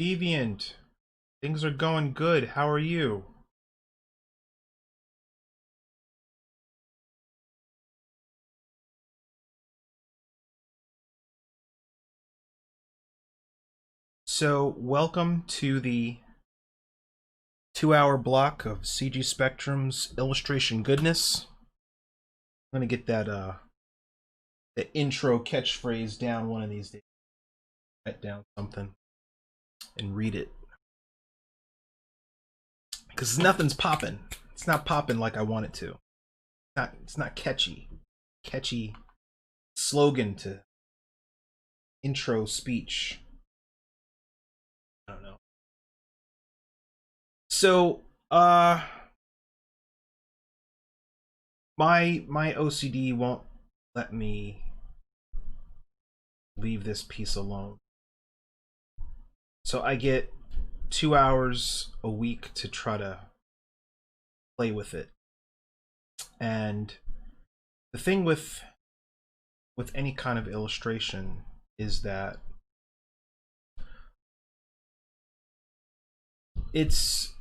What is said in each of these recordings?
Deviant, things are going good. How are you? So, welcome to the 2 hour block of CG Spectrum's illustration goodness. I'm gonna get the intro catchphrase down one of these days. Write down something and read it. Because nothing's popping. It's not popping like I want it to. It's not catchy. Catchy slogan to intro speech. I don't know. So, my OCD won't let me leave this piece alone. So I get 2 hours a week to try to play with it. And the thing with any kind of illustration is that it's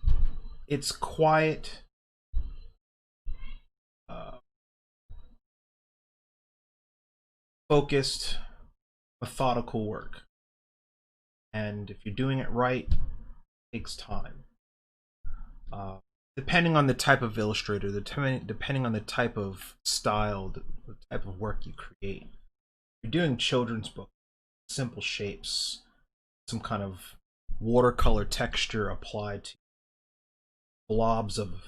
quiet, focused, methodical work. And if you're doing it right, it takes time. Depending on the type of illustrator, depending on the type of style, the type of work you create. If you're doing children's books, simple shapes, some kind of watercolor texture applied to blobs of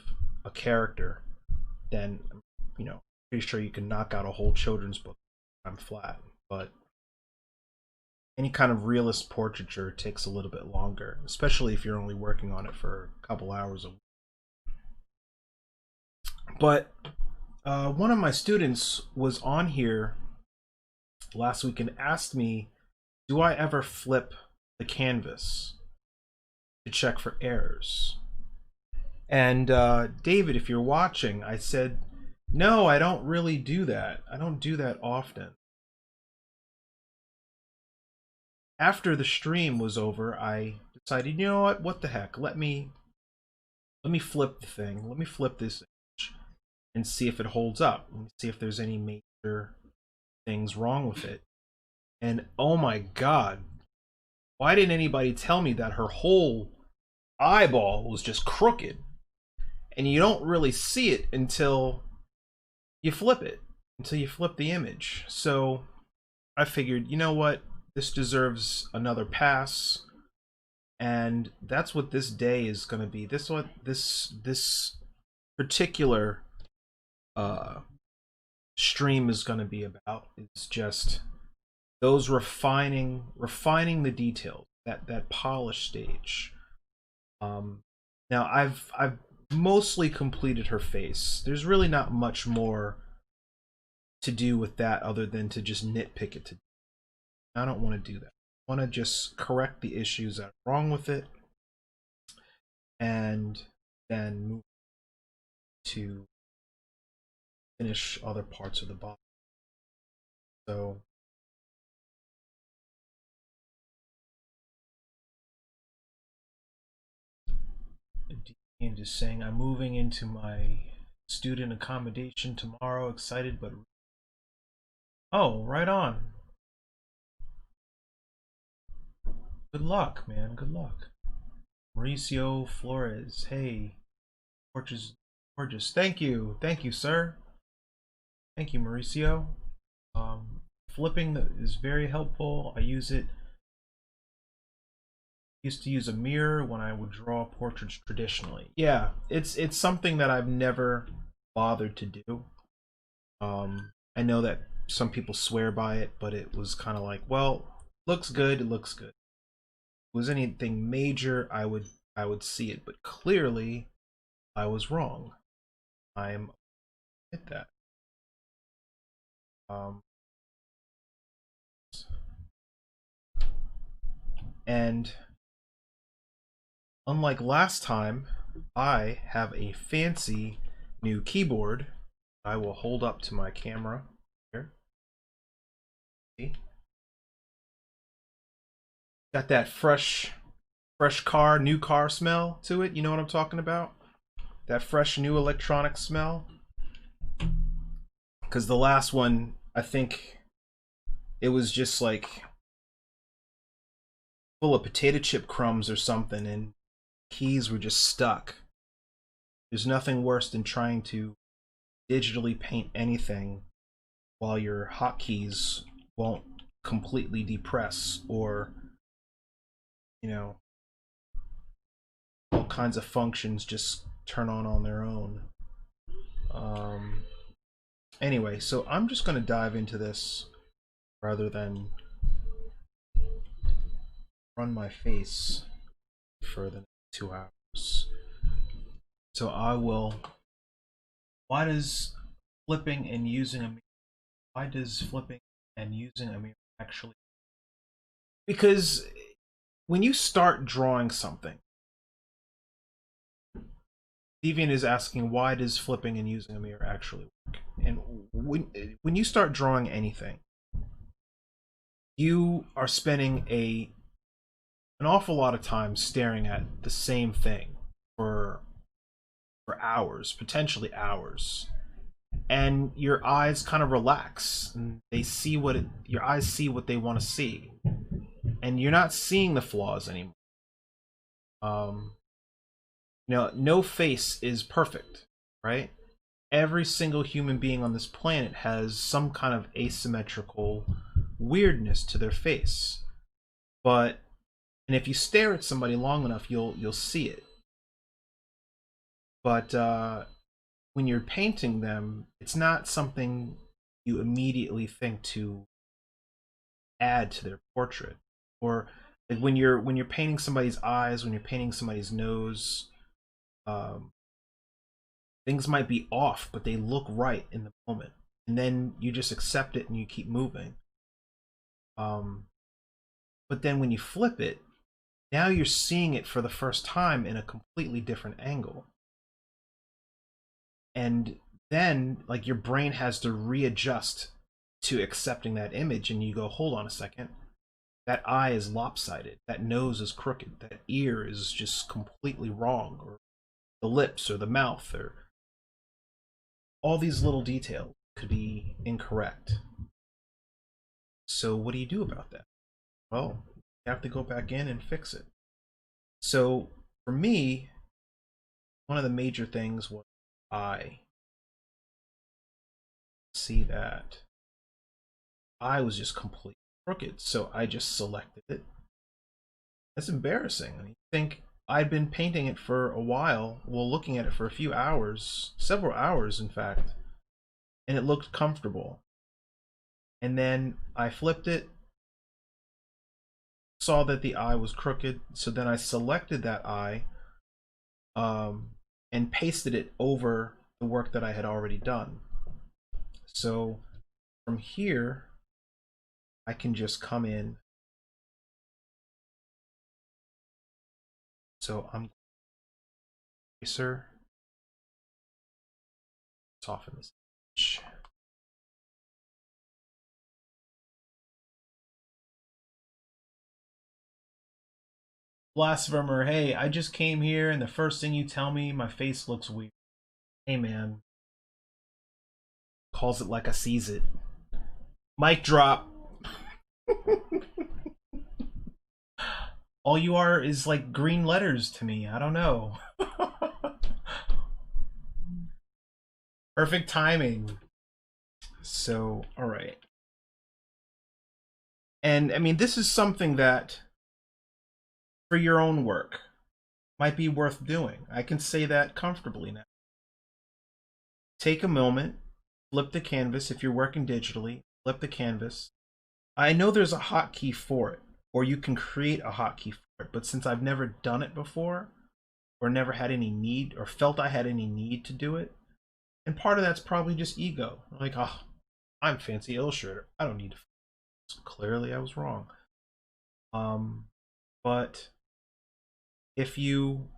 a character, then pretty sure you can knock out a whole children's book on flat. But any kind of realist portraiture takes a little bit longer, especially if you're only working on it for a couple hours a week. But one of my students was on here last week and asked me, do I ever flip the canvas to check for errors? And David, if you're watching, I said, no, I don't really do that. I don't do that often. After the stream was over, I decided, you know what the heck? Let me flip the thing. Let me flip this image and see if it holds up. Let me see if there's any major things wrong with it. And oh my god, why didn't anybody tell me that her whole eyeball was just crooked? And you don't really see it until you flip it, until you flip the image. So I figured, you know what? This deserves another pass. And that's what this day is going to be. This particular stream is going to be about. It's just those refining the details, that polish stage. Now I've mostly completed her face. There's really not much more to do with that other than to just nitpick it. I don't want to do that. I want to just correct the issues that are wrong with it and then move to finish other parts of the body. So and just saying, I'm moving into my student accommodation tomorrow. Excited, but oh, right on. Good luck, man. Good luck. Mauricio Flores. Hey, gorgeous. Thank you, sir. Thank you, Mauricio. Flipping is very helpful. I use it. Used to use a mirror when I would draw portraits traditionally. Yeah, it's something that I've never bothered to do. I know that some people swear by it, but it was kind of like, well, looks good, it looks good. If it was anything major, I would see it, but clearly I was wrong. I'm at that. And unlike last time, I have a fancy new keyboard I will hold up to my camera here. See? Got that fresh fresh car, new car smell to it. You know what I'm talking about? That fresh new electronic smell. Because the last one, I think it was just like full of potato chip crumbs or something, and keys were just stuck. There's nothing worse than trying to digitally paint anything while your hotkeys won't completely depress, or, you know, all kinds of functions just turn on their own. Anyway, so I'm just going to dive into this rather than run my face for the next 2 hours. So I will. Why does flipping and using a mirror? Why does flipping and using a mirror actually? Because when you start drawing something, Deviant is asking, why does flipping and using a mirror actually work? And when you start drawing anything, you are spending an awful lot of time staring at the same thing for hours, potentially hours. And your eyes kind of relax, and they see your eyes see what they want to see. And you're not seeing the flaws anymore. No face is perfect, right? Every single human being on this planet has some kind of asymmetrical weirdness to their face. And if you stare at somebody long enough, you'll see it. But when you're painting them, it's not something you immediately think to add to their portrait. Or like when you're painting somebody's eyes, when you're painting somebody's nose, things might be off, but they look right in the moment, and then you just accept it and you keep moving. But then when you flip it, now you're seeing it for the first time in a completely different angle. And then, like, your brain has to readjust to accepting that image, and you go, hold on a second, that eye is lopsided, that nose is crooked, that ear is just completely wrong, or the lips or the mouth, or all these little details could be incorrect. So what do you do about that? Well, you have to go back in and fix it. So for me, one of the major things was I see that I was just completely crooked, so I just selected it. That's embarrassing. I think I'd been painting it for a while, well, looking at it for a few hours, several hours in fact, and it looked comfortable. And then I flipped it, saw that the eye was crooked, so then I selected that eye and pasted it over the work that I had already done. So from here, I can just come in. So I'm eraser, soften this image. Blasphemer, hey, I just came here and the first thing you tell me, my face looks weird. Hey man. Calls it like I sees it. Mic drop. All you are is like green letters to me. I don't know. Perfect timing. So, all right. And I mean, this is something that for your own work might be worth doing. I can say that comfortably now. Take a moment, flip the canvas. If you're working digitally, flip the canvas. I know there's a hotkey for it, or you can create a hotkey for it, but since I've never done it before, or never had any need, or felt I had any need to do it, and part of that's probably just ego. Like, oh, I'm fancy illustrator. I don't need to. So clearly I was wrong. But if you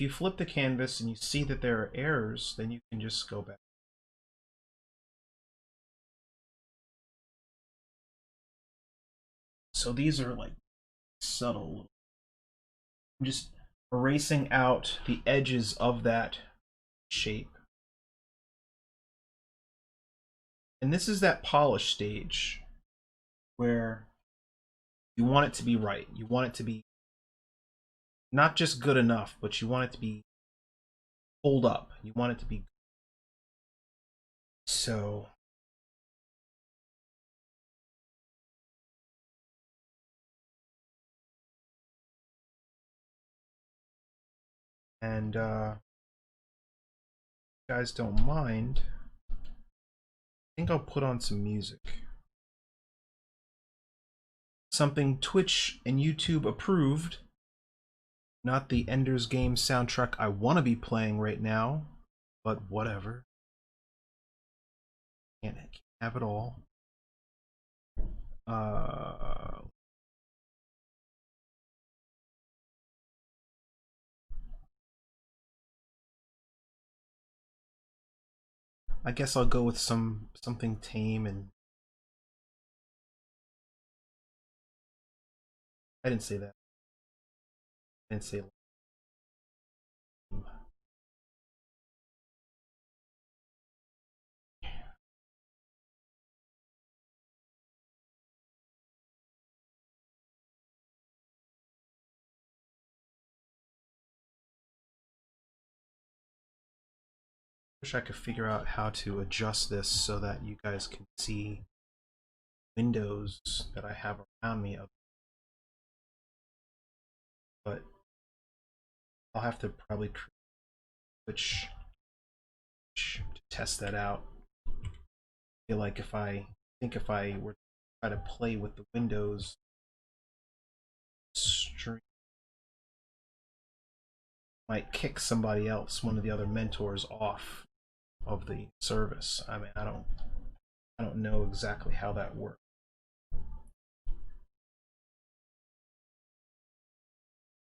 flip the canvas and you see that there are errors, then you can just go back. So these are like subtle. I'm just erasing out the edges of that shape. And this is that polish stage where you want it to be right. You want it to be not just good enough, but you want it to be hold up. You want it to be so. And if you guys don't mind, I think I'll put on some music. Something Twitch and YouTube approved. Not the Ender's Game soundtrack I want to be playing right now, but whatever. Can't have it all. I guess I'll go with something tame, and I didn't say that. I didn't say lame. Wish I could figure out how to adjust this so that you guys can see windows that I have around me, but I'll have to probably switch to test that out. I feel like if I were to try to play with the windows stream, might kick somebody else, one of the other mentors, off of the service. I mean, I don't know exactly how that works.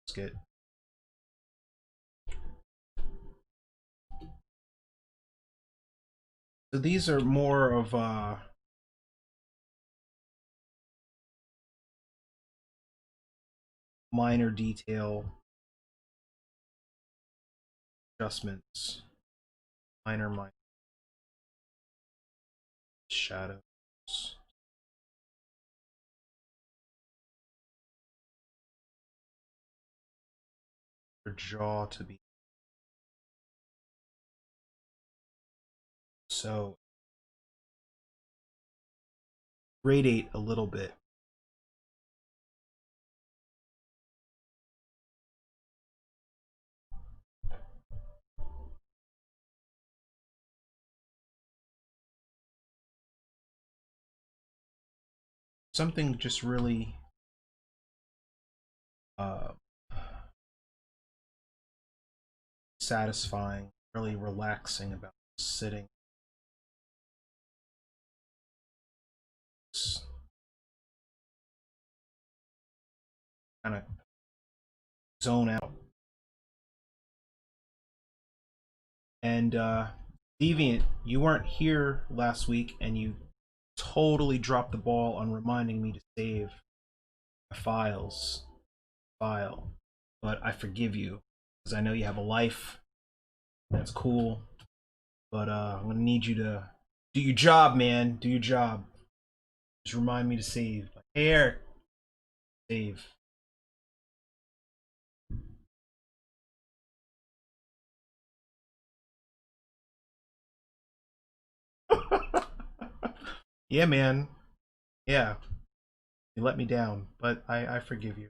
Let's get so these are more of minor detail adjustments, minor shadows. Her jaw to be so gradate a little bit. Something just really satisfying, really relaxing about sitting. Kind of zone out. And Deviant, you weren't here last week, and you totally dropped the ball on reminding me to save my file. But I forgive you because I know you have a life. That's cool. But I'm gonna need you to do your job, man. Do your job. Just remind me to save. Like, hey, Eric, save. Yeah, man. Yeah, you let me down, but I forgive you.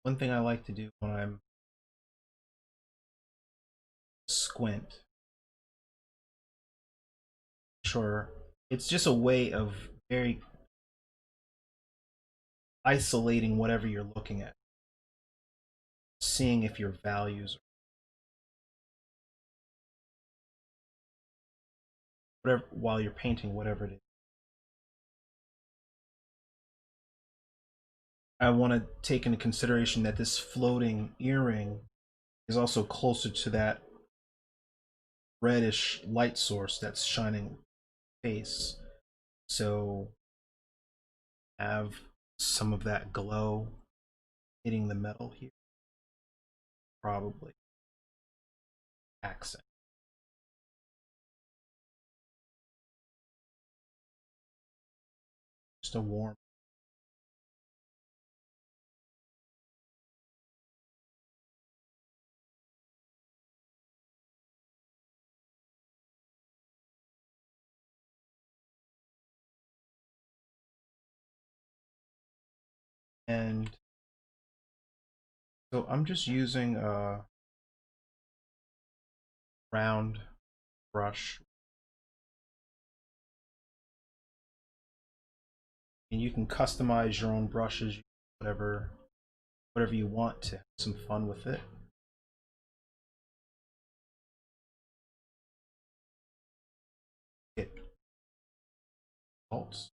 one thing I like to do when I'm squint, sure, it's just a way of very isolating whatever you're looking at, seeing if your values, whatever, while you're painting whatever it is. I want to take into consideration that this floating earring is also closer to that reddish light source that's shining face. So have some of that glow hitting the metal here, probably accent. Just a warm. And so I'm just using a round brush, and you can customize your own brushes, whatever you want to have some fun with it. Hit results.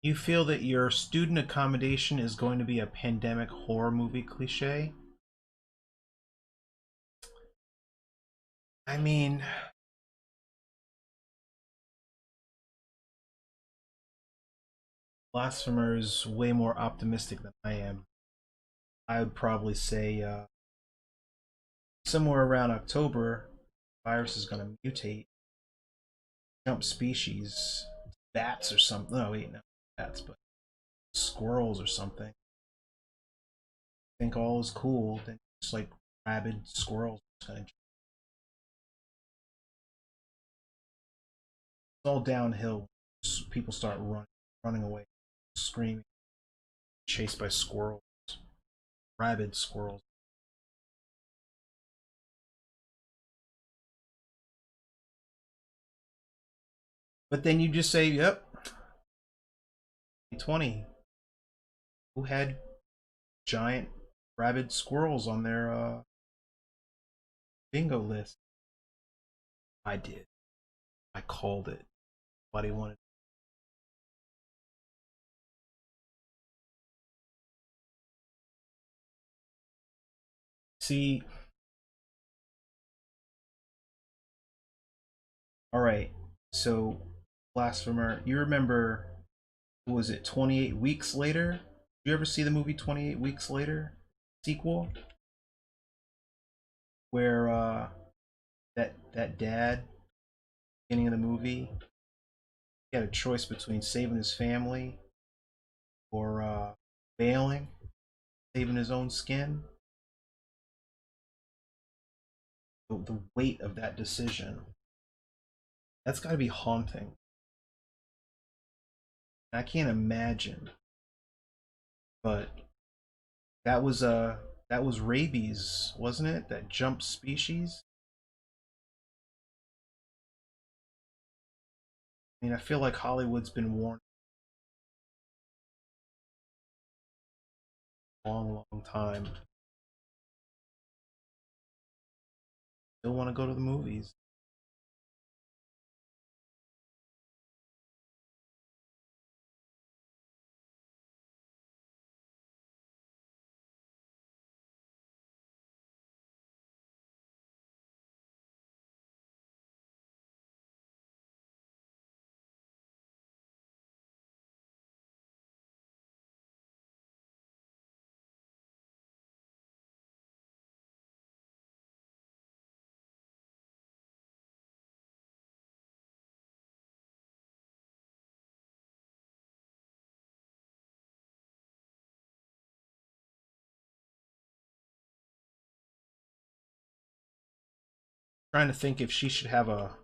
You feel that your student accommodation is going to be a pandemic horror movie cliche? I mean, Blasphemer is way more optimistic than I am. I would probably say somewhere around October, the virus is going to mutate, jump species, bats or something. No, wait, no, bats, but squirrels or something. Think all is cool, then just like rabid squirrels. It's all downhill. People start running away, screaming, chased by squirrels, rabid squirrels. But then you just say, "Yep, 2020. Who had giant rabid squirrels on their bingo list?" I did. I called it. Nobody wanted. See, all right. So, Blasphemer, you remember, what was it, 28 Weeks Later? Did you ever see the movie 28 Weeks Later sequel? Where that dad, beginning of the movie, he had a choice between saving his family or failing, saving his own skin. The weight of that decision, that's got to be haunting. I can't imagine, but that was rabies, wasn't it? That jumped species. I mean, I feel like Hollywood's been warned a long, long time. Still want to go to the movies. Trying to think if she should have a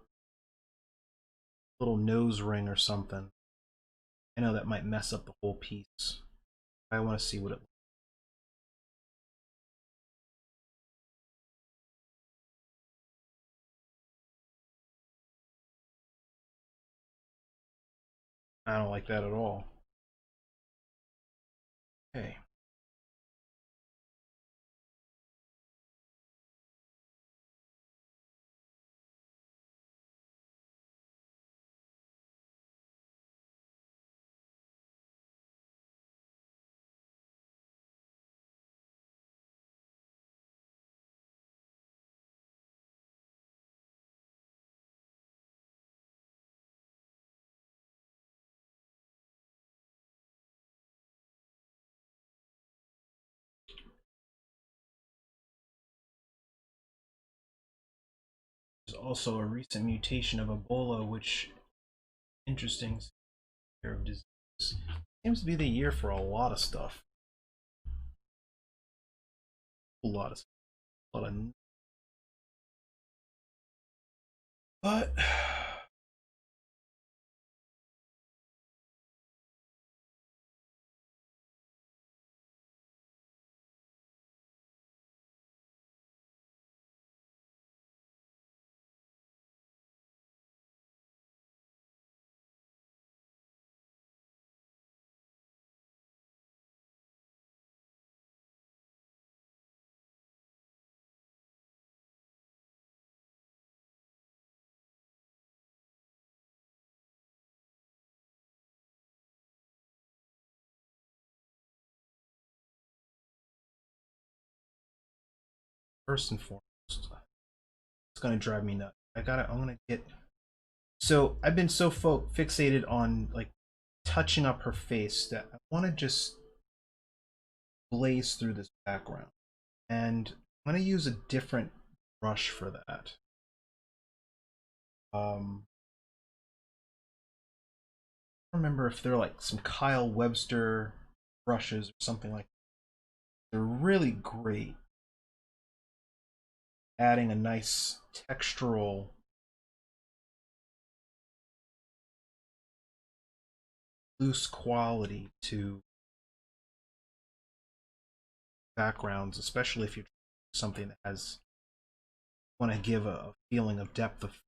little nose ring or something. I know that might mess up the whole piece. I want to see what it. I don't like that at all. Okay. There's also a recent mutation of Ebola, which interesting. Year of disease seems to be the year for a lot of stuff. A lot of, a lot of. But first and foremost, it's gonna drive me nuts. I want to get. So I've been so fixated on like touching up her face that I want to just blaze through this background, and I'm gonna use a different brush for that. I don't remember if they're like some Kyle Webster brushes or something like that. They're really great, adding a nice textural loose quality to backgrounds, especially if you're something that has want to give a feeling of depth of.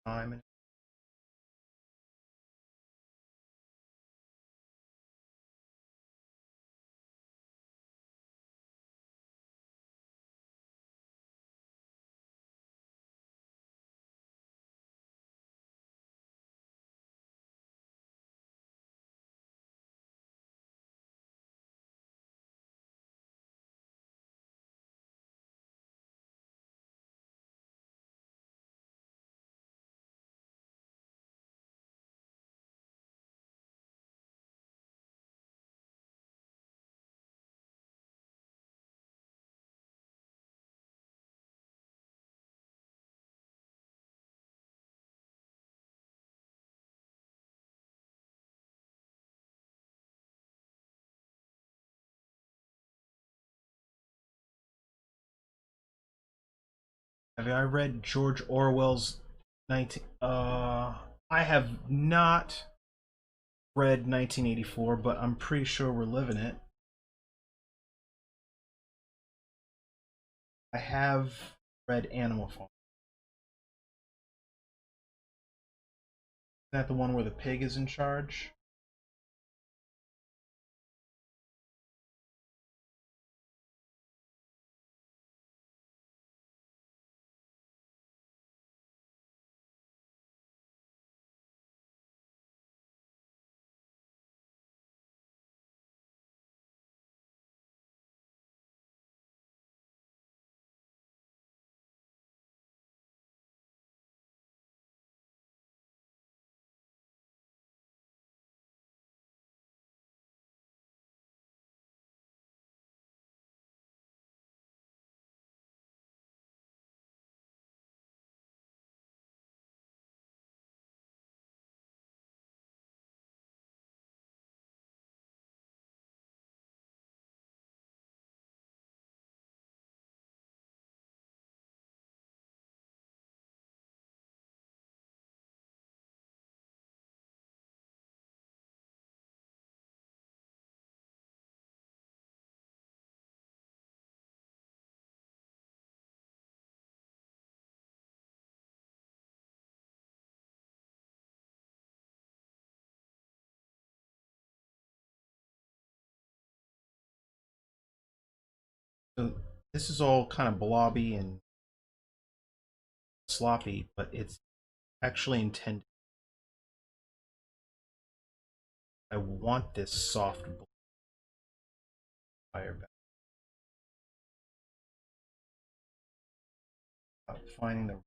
Time. Have I read George Orwell's 19? I have not read 1984, but I'm pretty sure we're living it. I have read Animal Farm. Is that the one where the pig is in charge? this is all kind of blobby and sloppy, but it's actually intended. I want this soft fire back. Finding the right.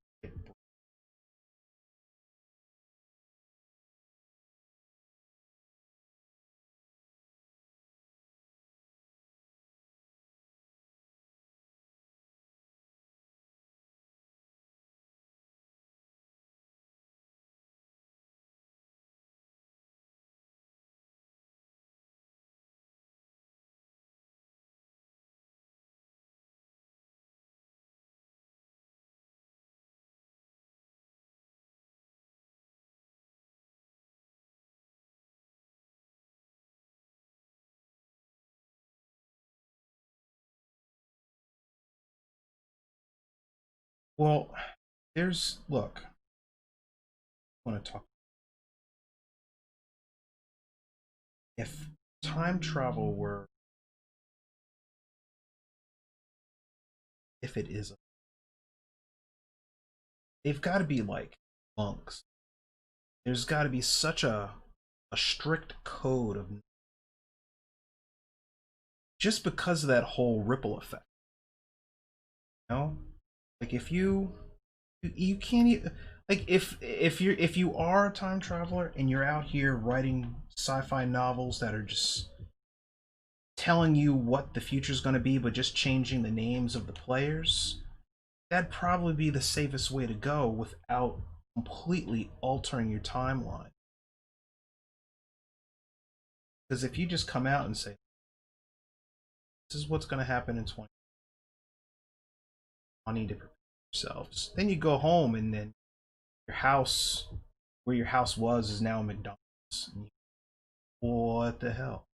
Well, there's look. I want to talk. If time travel were, if it is, they've got to be like monks. There's got to be such a strict code of just because of that whole ripple effect. You know, like if you can't like if you are a time traveler and you're out here writing sci-fi novels that are just telling you what the future's going to be but just changing the names of the players, that'd probably be the safest way to go without completely altering your timeline. Because if you just come out and say this is what's going to happen in 20, I need to prepare yourselves, then you go home and then your house, where your house was, is now a McDonald's. What the hell?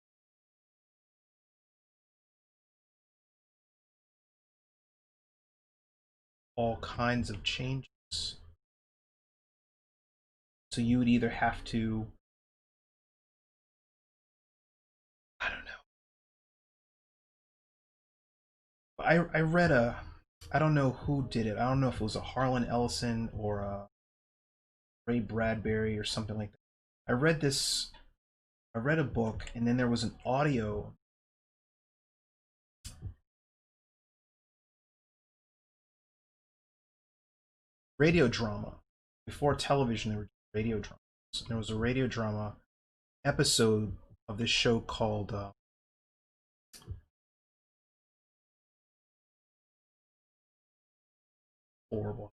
All kinds of changes. So you would either have to, I don't know. I read a, I don't know who did it. I don't know if it was a Harlan Ellison or a Ray Bradbury or something like that. I read this. I read a book, and then there was an audio radio drama before television. There were radio dramas. And there was a radio drama episode of this show called horrible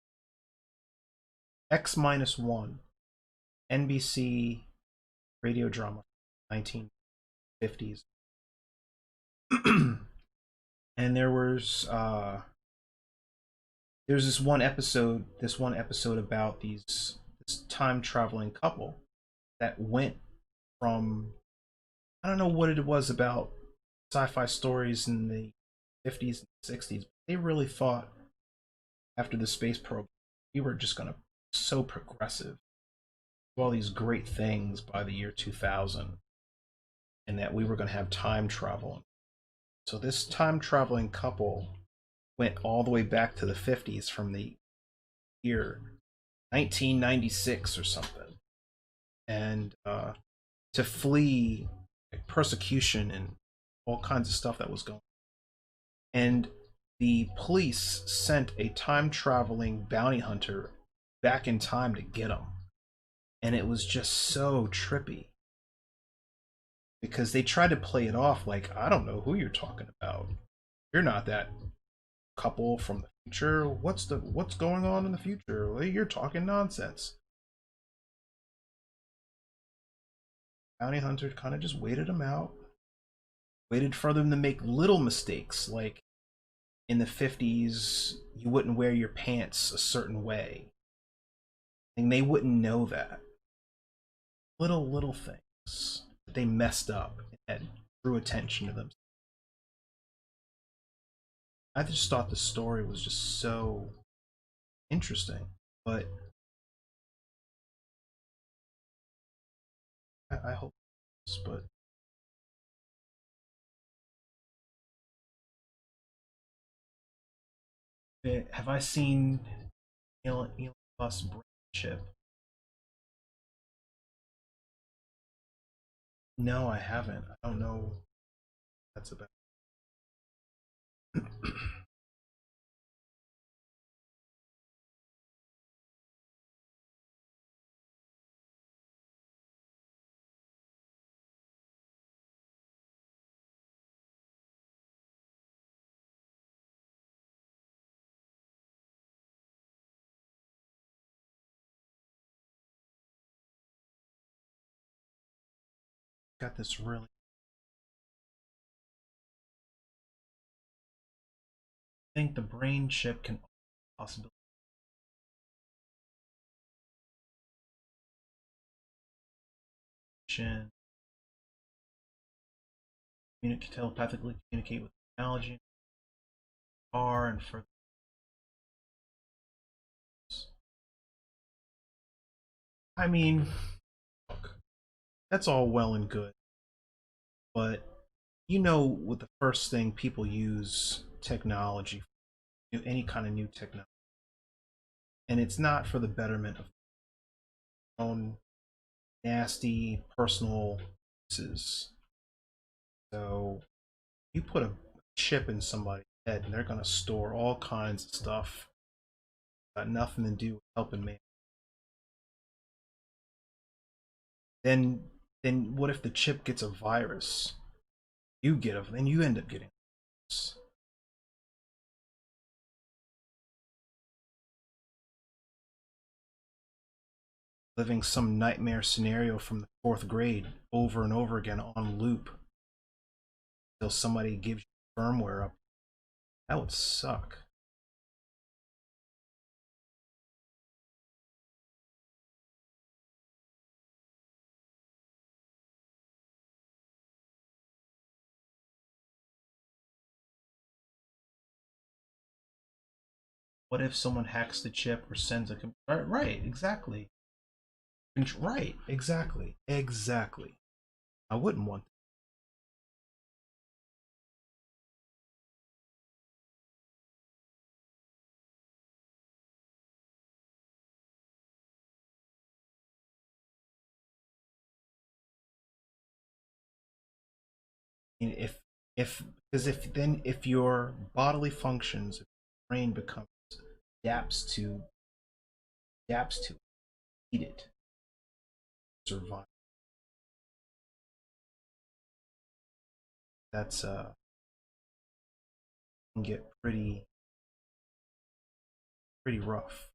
X minus one, NBC radio drama, 1950s. And there's this one episode about this time traveling couple that went from, I don't know what it was about sci-fi stories in the 50s and 60s. They really thought after the space program we were just gonna so progressive, do all these great things by the year 2000, and that we were gonna have time travel. So this time traveling couple went all the way back to the 50s from the year 1996 or something, and to flee persecution and all kinds of stuff that was going on. And the police sent a time traveling bounty hunter back in time to get him. And it was just so trippy because they tried to play it off like, I don't know who you're talking about. You're not that couple from the future. What's going on in the future? You're talking nonsense. Bounty hunter kind of just waited them out, waited for them to make little mistakes, like in the 50s you wouldn't wear your pants a certain way, and they wouldn't know that. Little things that they messed up and drew attention to them. I just thought the story was just so interesting, but I hope this, but Have I seen Elon Musk's brain chip? No, I haven't. I don't know what that's about. Got this really. I think the brain chip can possibly telepathically communicate with technology, are and further. I mean, look, that's all well and good, but you know, what the first thing people use technology, any kind of new technology, and it's not for the betterment of their own nasty personal uses. So you put a chip in somebody's head, and they're gonna store all kinds of stuff. Got nothing to do with helping man. Then, then what if the chip gets a virus? You get a, then you end up getting a virus. Living some nightmare scenario from the fourth grade over and over again on loop until somebody gives you firmware up. That would suck. What if someone hacks the chip or sends a right, exactly. Right, exactly. Exactly. I wouldn't want that. If because if your bodily functions, if your brain becomes adapts to adapts to eat it, survive. That's can get pretty rough.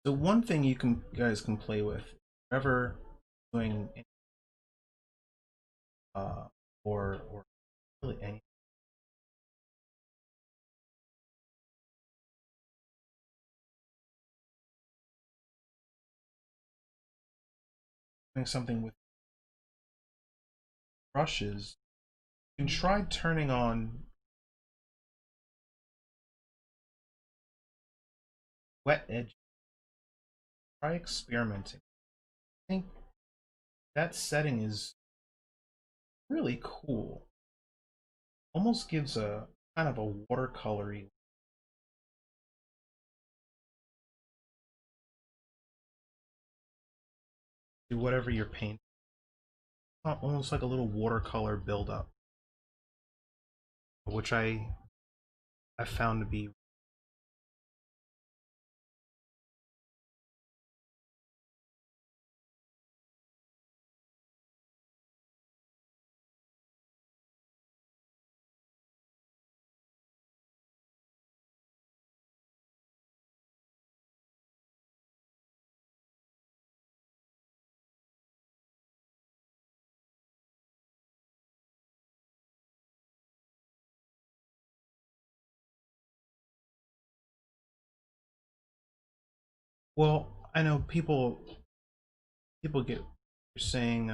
So one thing you guys can play with, if you're ever doing uh or really any doing something with brushes, you can try turning on wet edge. Try experimenting. I think that setting is really cool. Almost gives a kind of a watercolory to whatever you're painting. Almost like a little watercolor buildup, which I found to be Well, I know people get you're saying they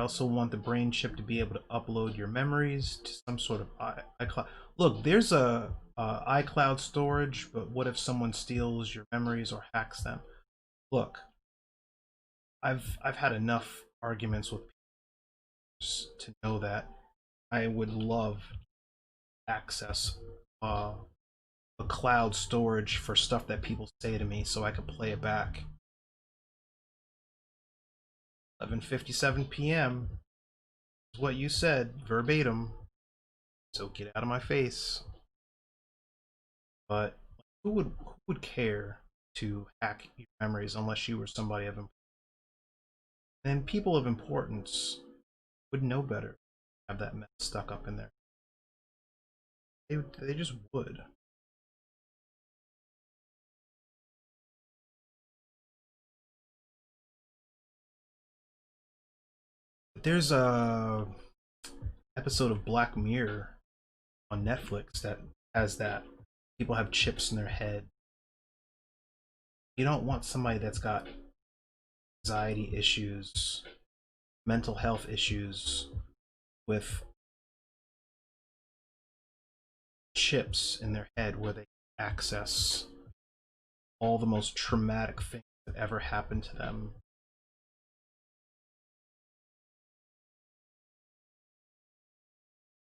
also want the brain chip to be able to upload your memories to some sort of iCloud. Look, there's a iCloud storage, but what if someone steals your memories or hacks them? Look, I've had enough arguments with people to know that I would love access a cloud storage for stuff that people say to me so I could play it back. 11:57 p.m. is what you said verbatim. So get out of my face. But who would care to hack your memories unless you were somebody of importance? And people of importance would know better to have that mess stuck up in there. They just would. There's a episode of Black Mirror on Netflix that has that. People have chips in their head. You don't want somebody that's got anxiety issues, mental health issues with chips in their head where they access all the most traumatic things that ever happened to them.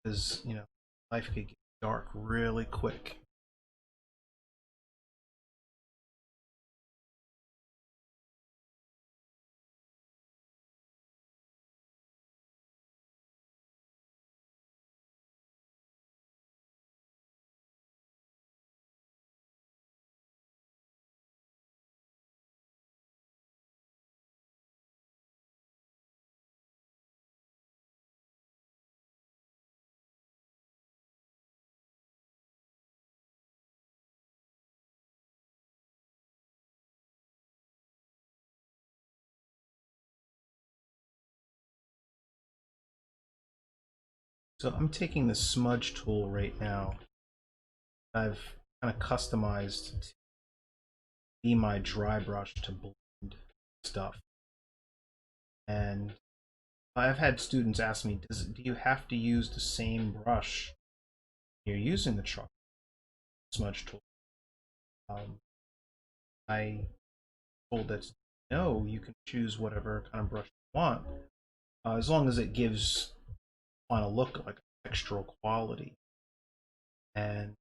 Because, life could get dark really quick. So I'm taking the smudge tool right now. I've kind of customized to be my dry brush to blend stuff. And I've had students ask me, do you have to use the same brush you're using the chalk smudge tool? Um, I told that no, you can choose whatever kind of brush you want, as long as it gives final look like textural quality. And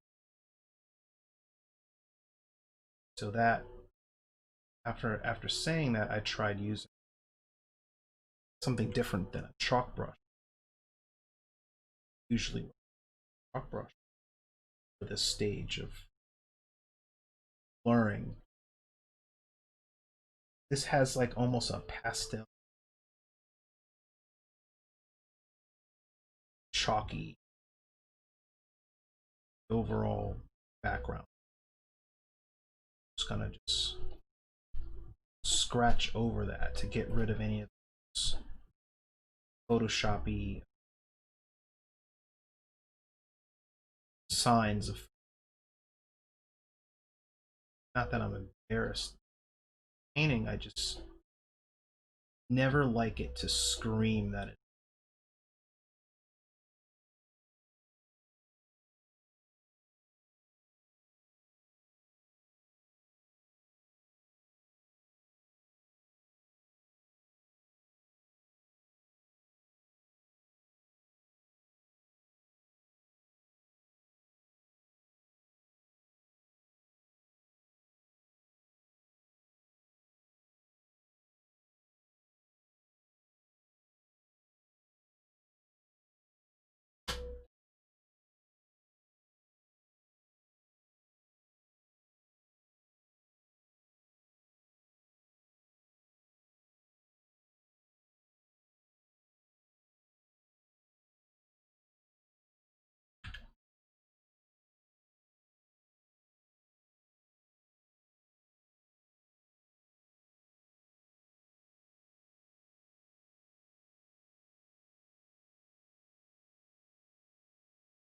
so that after saying that, I tried using something different than a chalk brush. Usually, with a chalk brush for this stage of blurring, this has like almost a pastel, chalky overall background. Just kind of just scratch over that to get rid of any of those photoshoppy signs of, not that I'm embarrassed painting, I just never like it to scream that it.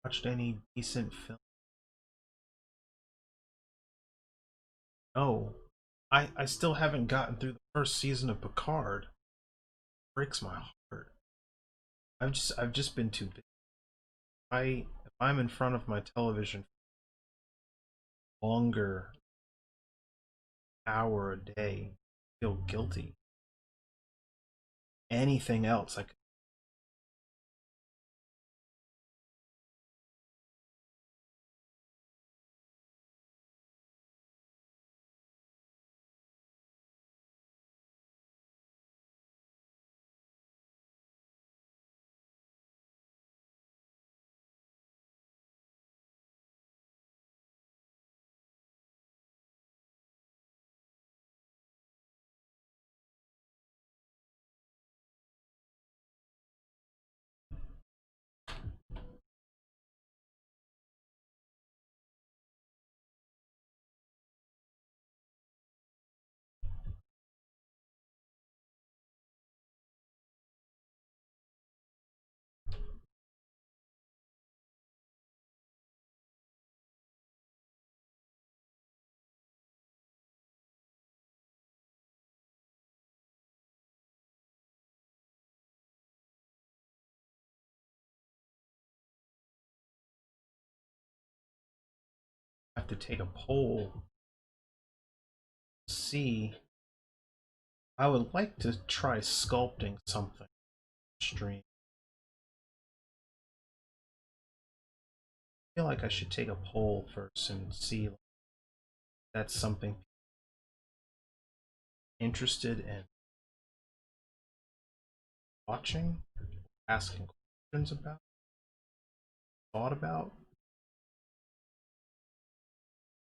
Watched any decent film No, I still haven't gotten through the first season of Picard. It breaks my heart. I've just been too busy. If I'm in front of my television longer hour a day, I feel guilty. Anything else, I could have to take a poll. See, I would like to try sculpting something stream. I feel like I should take a poll first and see if that's something interested in watching, asking questions about, thought about.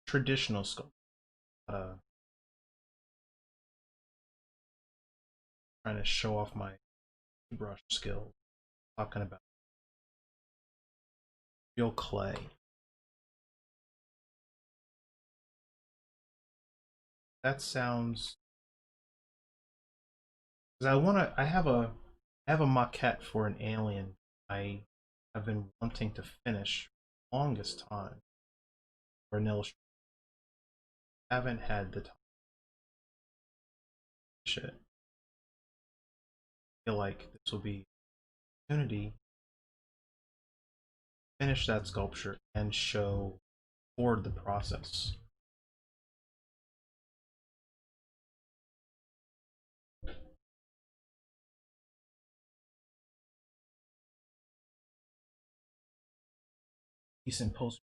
Traditional sculpting. Trying to show off my brush skills. Talking about real clay. That sounds. Because I have a maquette for an alien. I have been wanting to finish for the longest time for an illustration. Haven't had the time to finish it. I feel like this will be an opportunity to finish that sculpture and show forward the process. Decent post.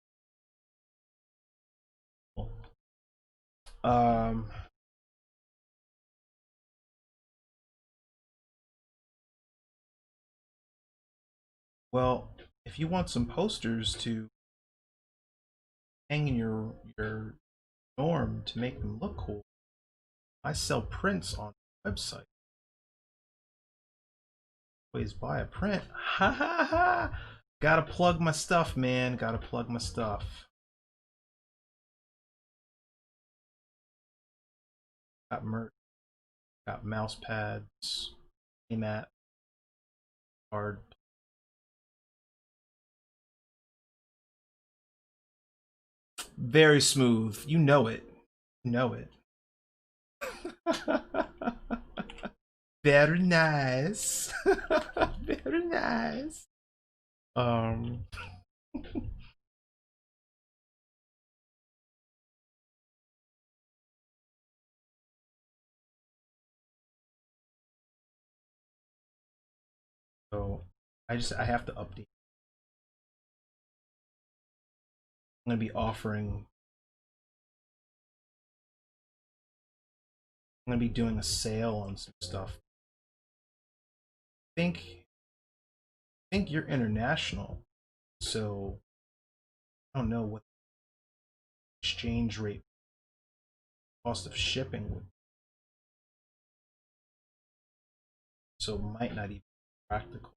Um, well, if you want some posters to hang in your dorm to make them look cool, I sell prints on the website. Always buy a print. Ha ha ha! Gotta plug my stuff, man. Gotta plug my stuff. Got merch. Got mouse pads. Mat. Card. Very smooth. You know it. You know it. Very nice. Very nice. Um. So I have to update. I'm gonna be offering. I'm gonna be doing a sale on some stuff. I think you're international, so I don't know what the exchange rate, cost of shipping would. So it might not even be practical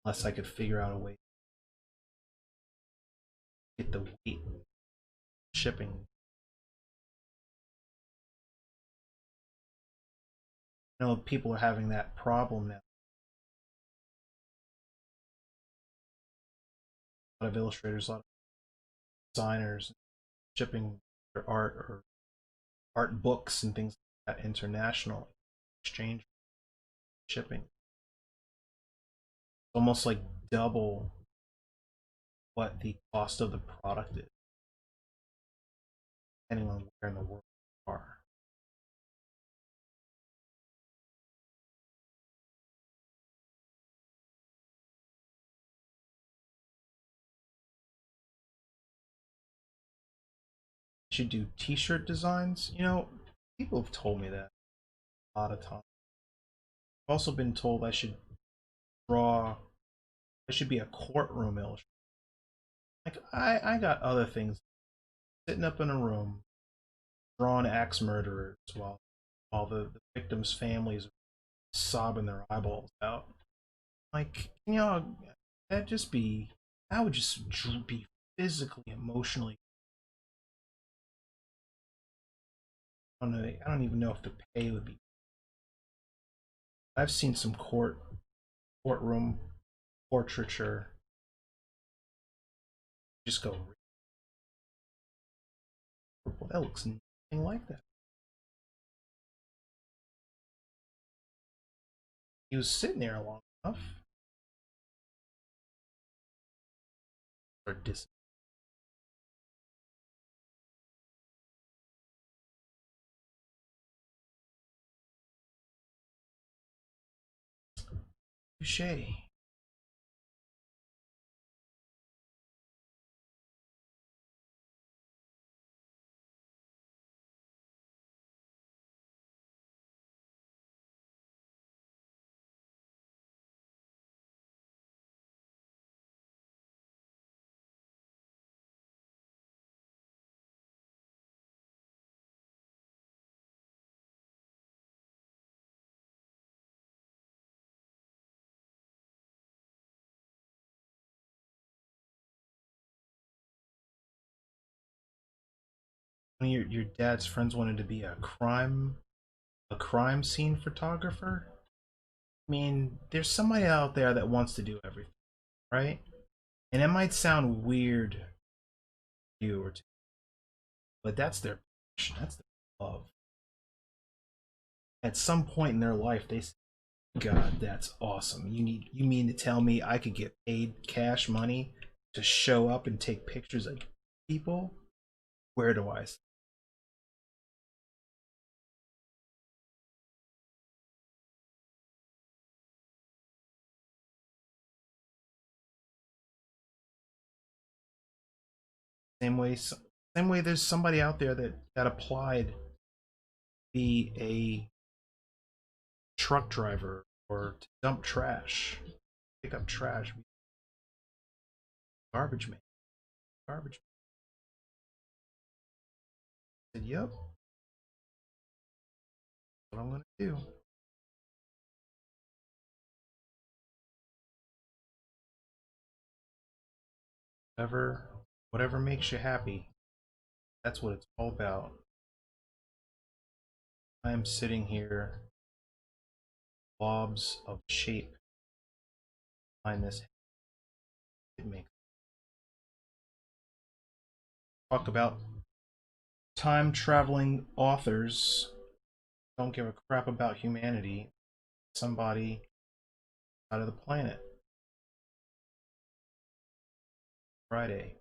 unless I could figure out a way to get the weight shipping. I know people are having that problem now. A lot of illustrators, a lot of designers shipping their art or art books and things like that international exchange shipping. It's almost like double what the cost of the product is, depending on where in the world you are. You should do t-shirt designs. People have told me that a lot of times. I've also been told I should draw. I should be a courtroom illustrator. Like I got other things. Sitting up in a room, drawing axe murderers while the victims' families are sobbing their eyeballs out. Like, that just be that would just be physically, emotionally. I don't know. I don't even know if the pay would be. I've seen some courtroom portraiture just go. Well, that looks nothing like that. He was sitting there long enough. Or dis. Touche. One of your dad's friends wanted to be a crime scene photographer. I mean, there's somebody out there that wants to do everything, right? And it might sound weird to you or to, but that's their passion. That's their love. At some point in their life, they say, "God, that's awesome. You mean to tell me I could get paid cash money to show up and take pictures of people? Where do I?" Same way. There's somebody out there that applied to be a truck driver or to dump trash, pick up trash, garbage man, garbage man. I said, "Yep, what I'm gonna do." Whatever, whatever makes you happy. That's what it's all about. I am sitting here, blobs of shape behind this. It makes talk about time traveling authors don't give a crap about humanity. Somebody out of the planet. Friday.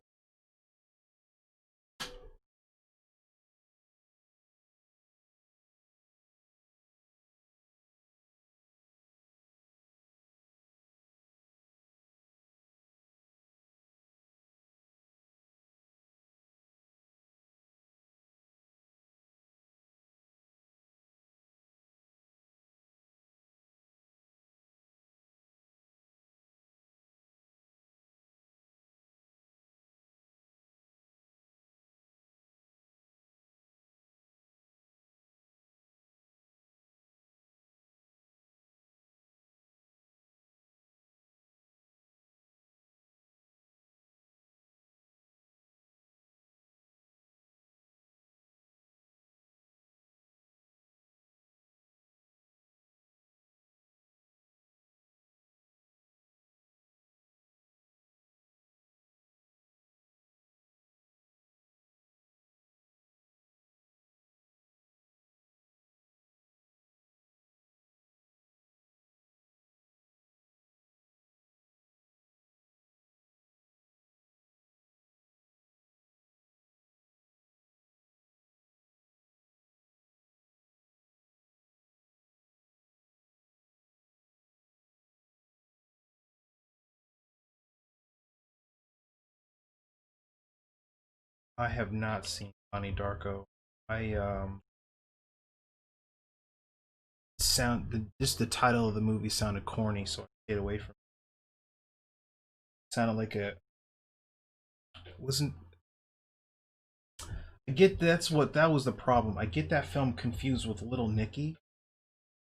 I have not seen Donnie Darko. I just the title of the movie sounded corny, so I stayed away from it. Sounded like a wasn't. I get that was the problem. I get that film confused with Little Nicky,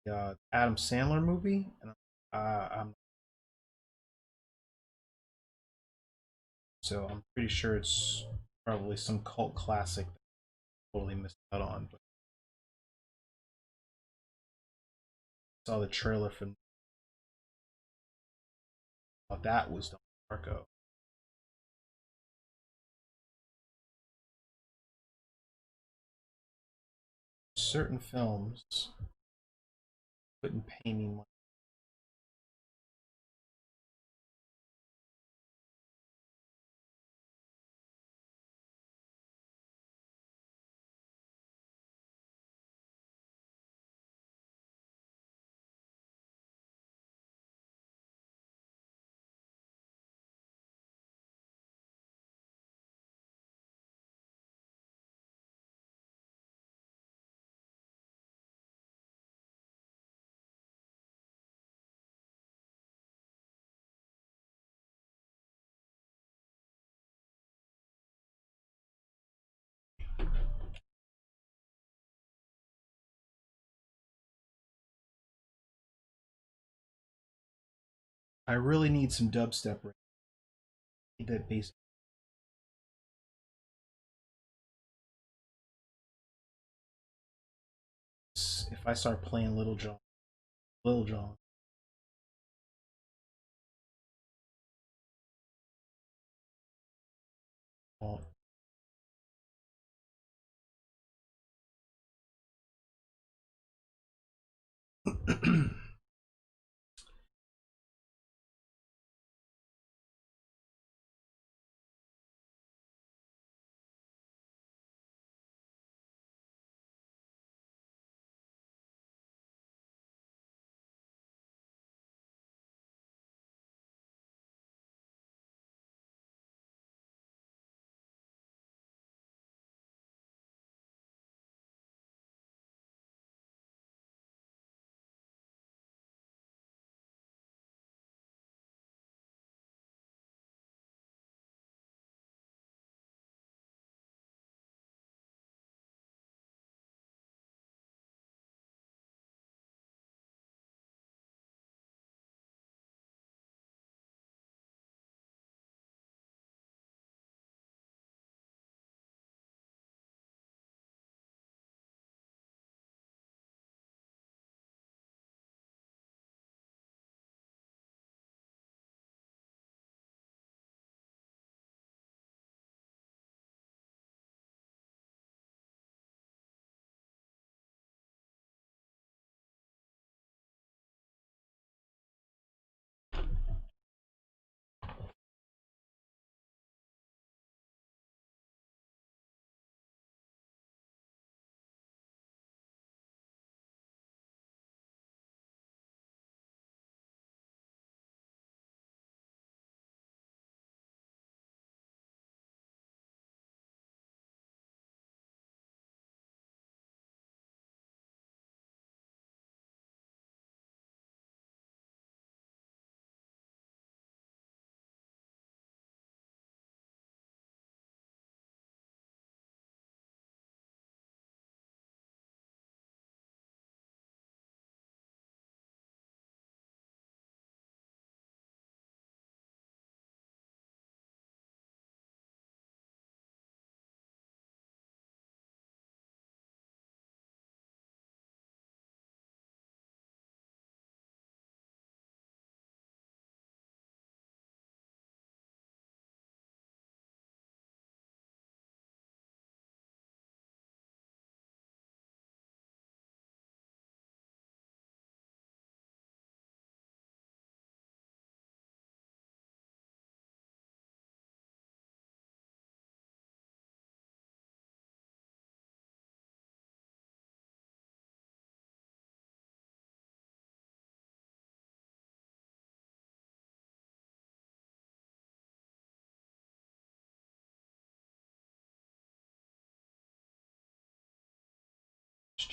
the Adam Sandler movie, and I'm so I'm pretty sure it's probably some cult classic that I totally missed out on. But I saw the trailer for that was Don Marco. Certain films couldn't pay me money. I really need some dubstep. Right? I need that bass. If I start playing Little John, well,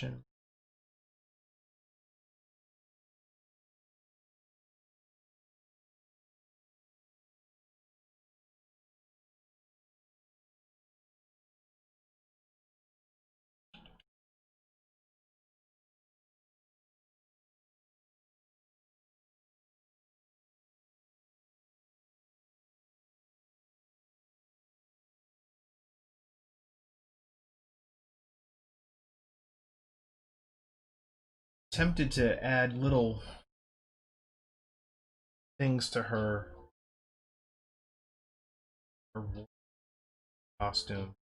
question. Tempted to add little things to her costume,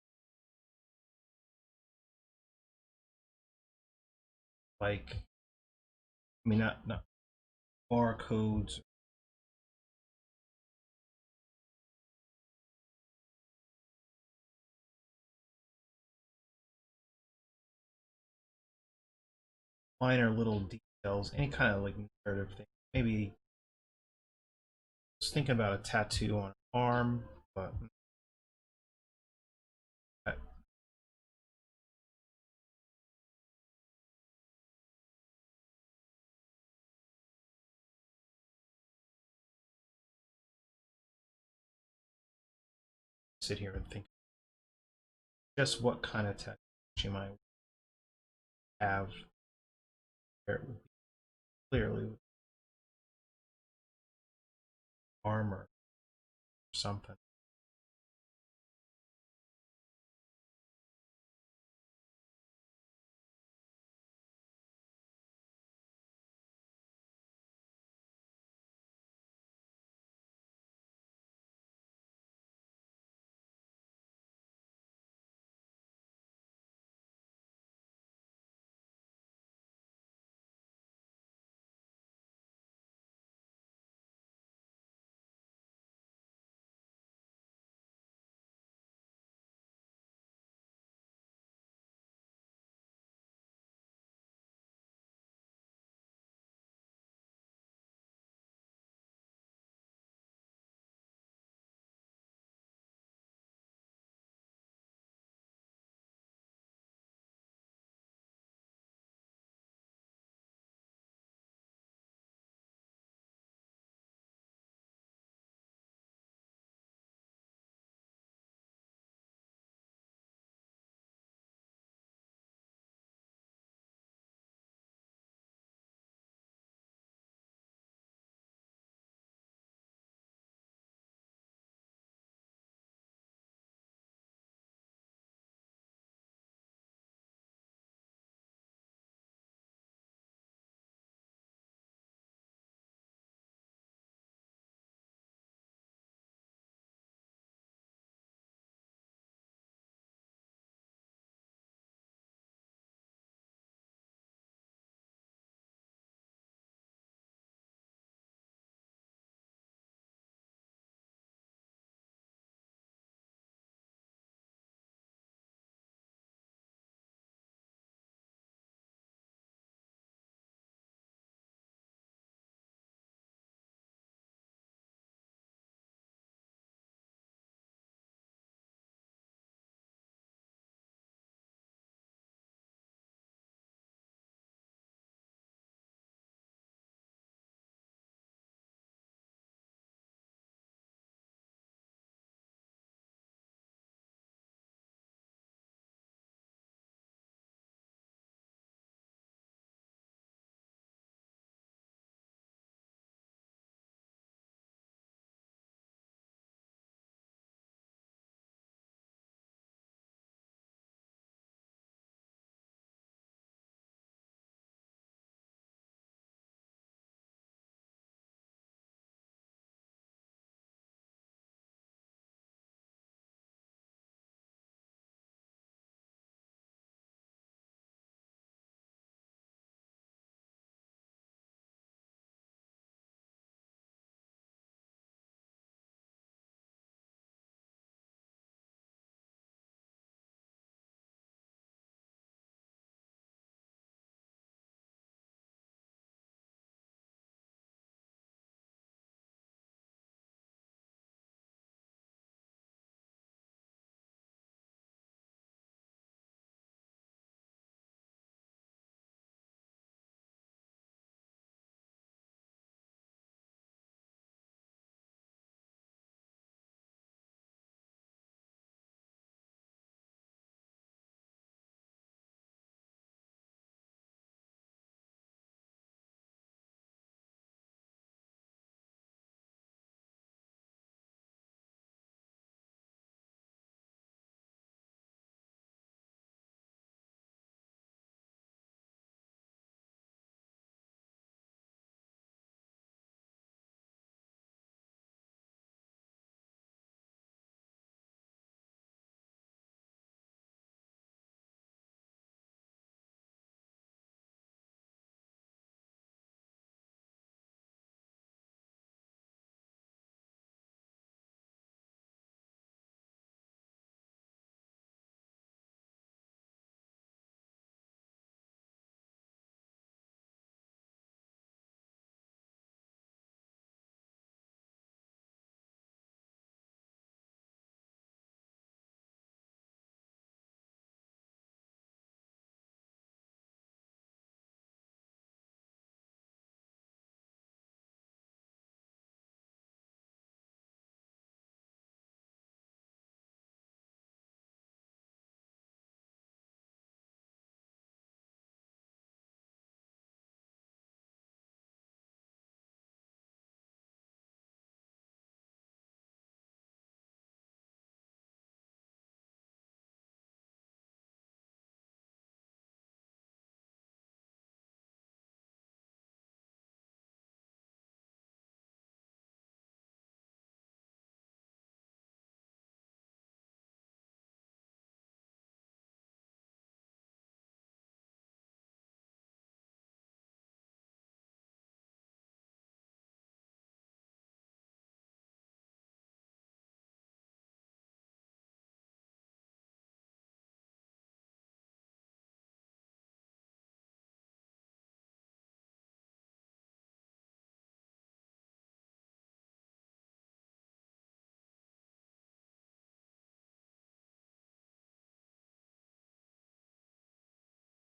like I mean, not barcodes, minor little details, any kind of like narrative thing. Maybe I was thinking about a tattoo on her arm, but I sit here and think just what kind of tattoo she might have. Where it would be clearly with armor or something.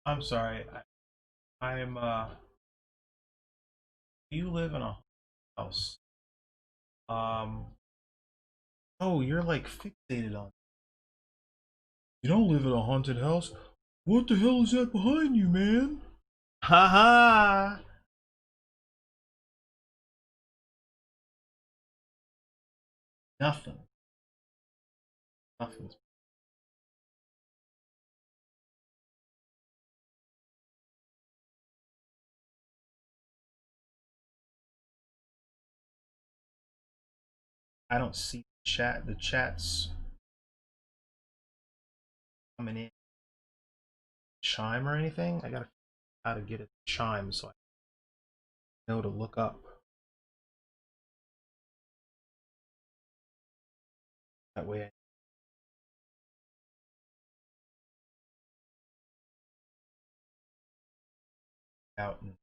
I'm sorry. I'm you live in a house. Um oh, you're like fixated on. You don't live in a haunted house. What the hell is that behind you, man? Ha ha. Nothing. Nothing. I don't see the chat. The chat's coming in. Chime or anything? I gotta figure out how to get it to chime so I know to look up. That way I out and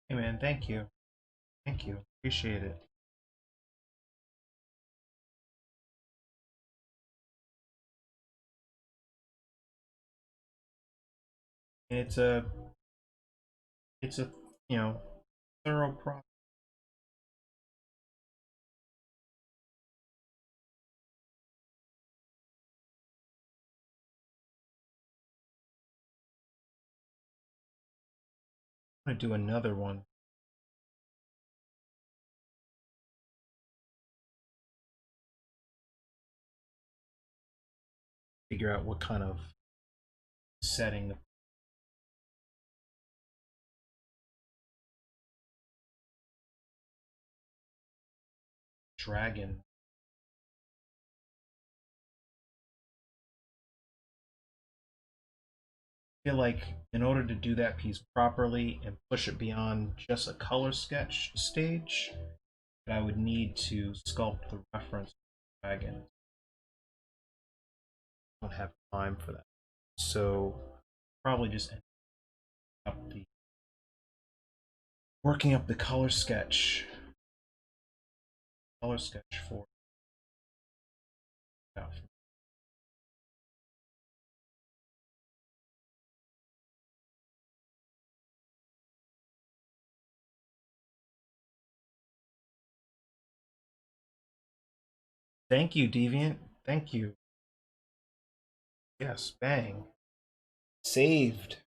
hey man, thank you. Thank you. Appreciate it. And it's a you know thorough process. I'm gonna do another one figure out what kind of setting the dragon. I feel like in order to do that piece properly and push it beyond just a color sketch stage, that I would need to sculpt the reference dragon. I don't have time for that. So probably just end up the working up the color sketch for stuff. Thank you, Deviant. Thank you. Yes, bang. Saved.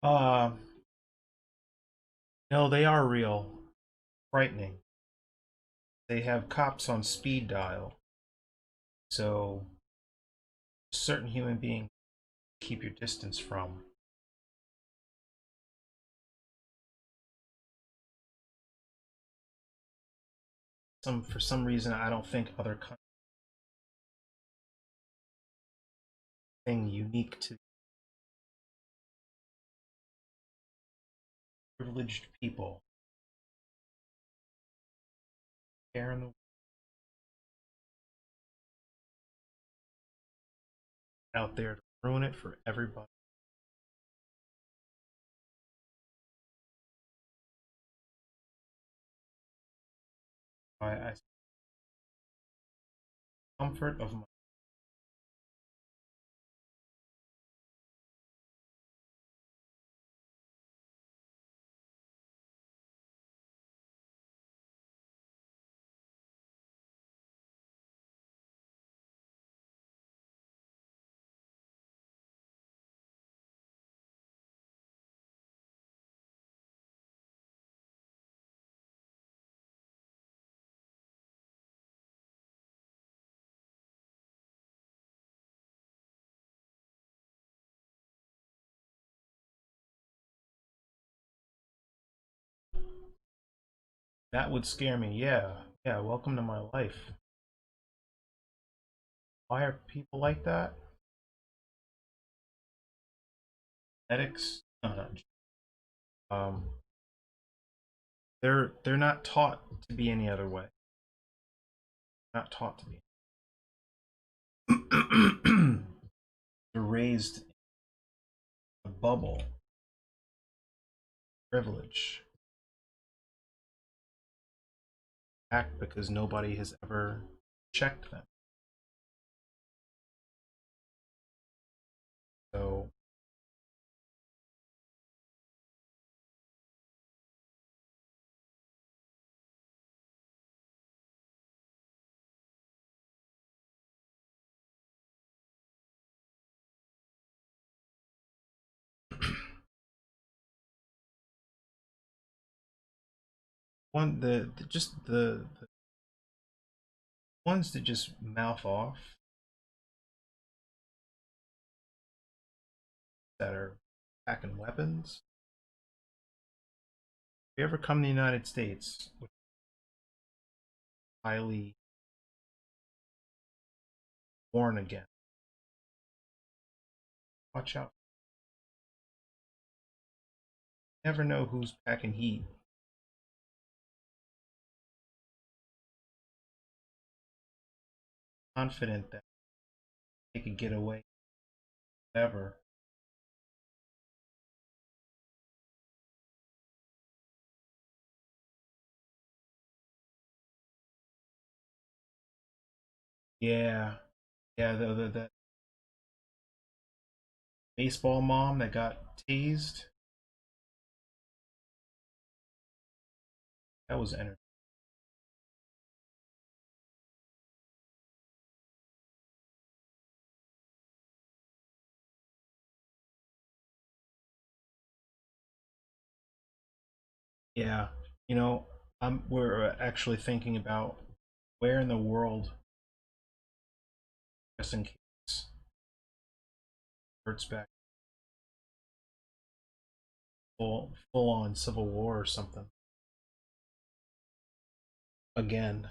Uh, no, they are real. Frightening. They have cops on speed dial. So certain human being keep your distance from. For some reason I don't think other thing unique to privileged people care in the out there to ruin it for everybody. I comfort of my That would scare me. Yeah. Yeah, welcome to my life. Why are people like that? Ethics? No, no. Um, they're not taught to be any other way. Not taught to be. They're raised in a bubble, privilege, act because nobody has ever checked them. So the ones that just mouth off that are packing weapons. If you ever come to the United States, which is highly born again, watch out. You never know who's packing heat. Confident that they could get away, whatever. Yeah, yeah. The baseball mom that got tased. That was entertaining. Yeah, you know, we're actually thinking about where in the world, just in case, hurts back full on civil war or something again.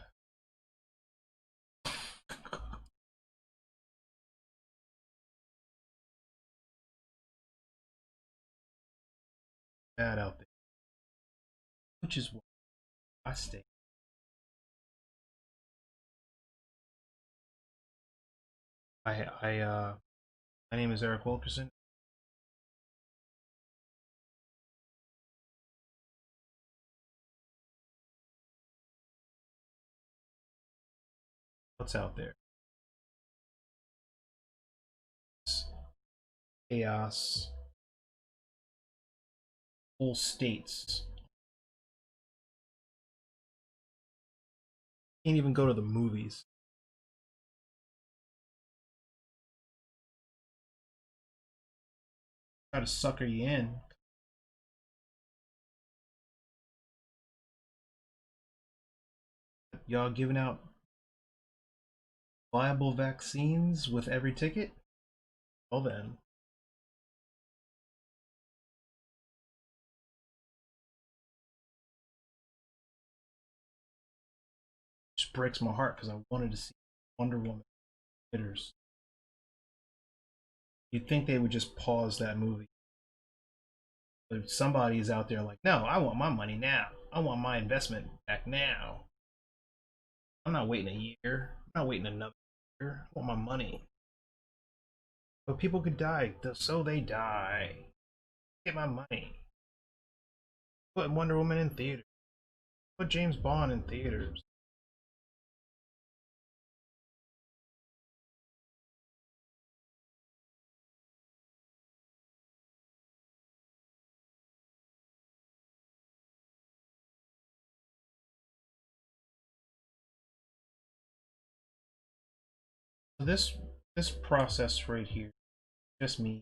Bad out there, which is why I stay. My name is Eric Wilkerson. What's out there? It's chaos, whole states. Can't even go to the movies. Try to sucker you in. Y'all giving out viable vaccines with every ticket? Well then, just breaks my heart because I wanted to see Wonder Woman theaters. You'd think they would just pause that movie. But if somebody's out there like, no, I want my money now. I want my investment back now. I'm not waiting a year. I'm not waiting another year. I want my money. But people could die, so they die. Get my money. Put Wonder Woman in theaters. Put James Bond in theaters. This this process right here, just me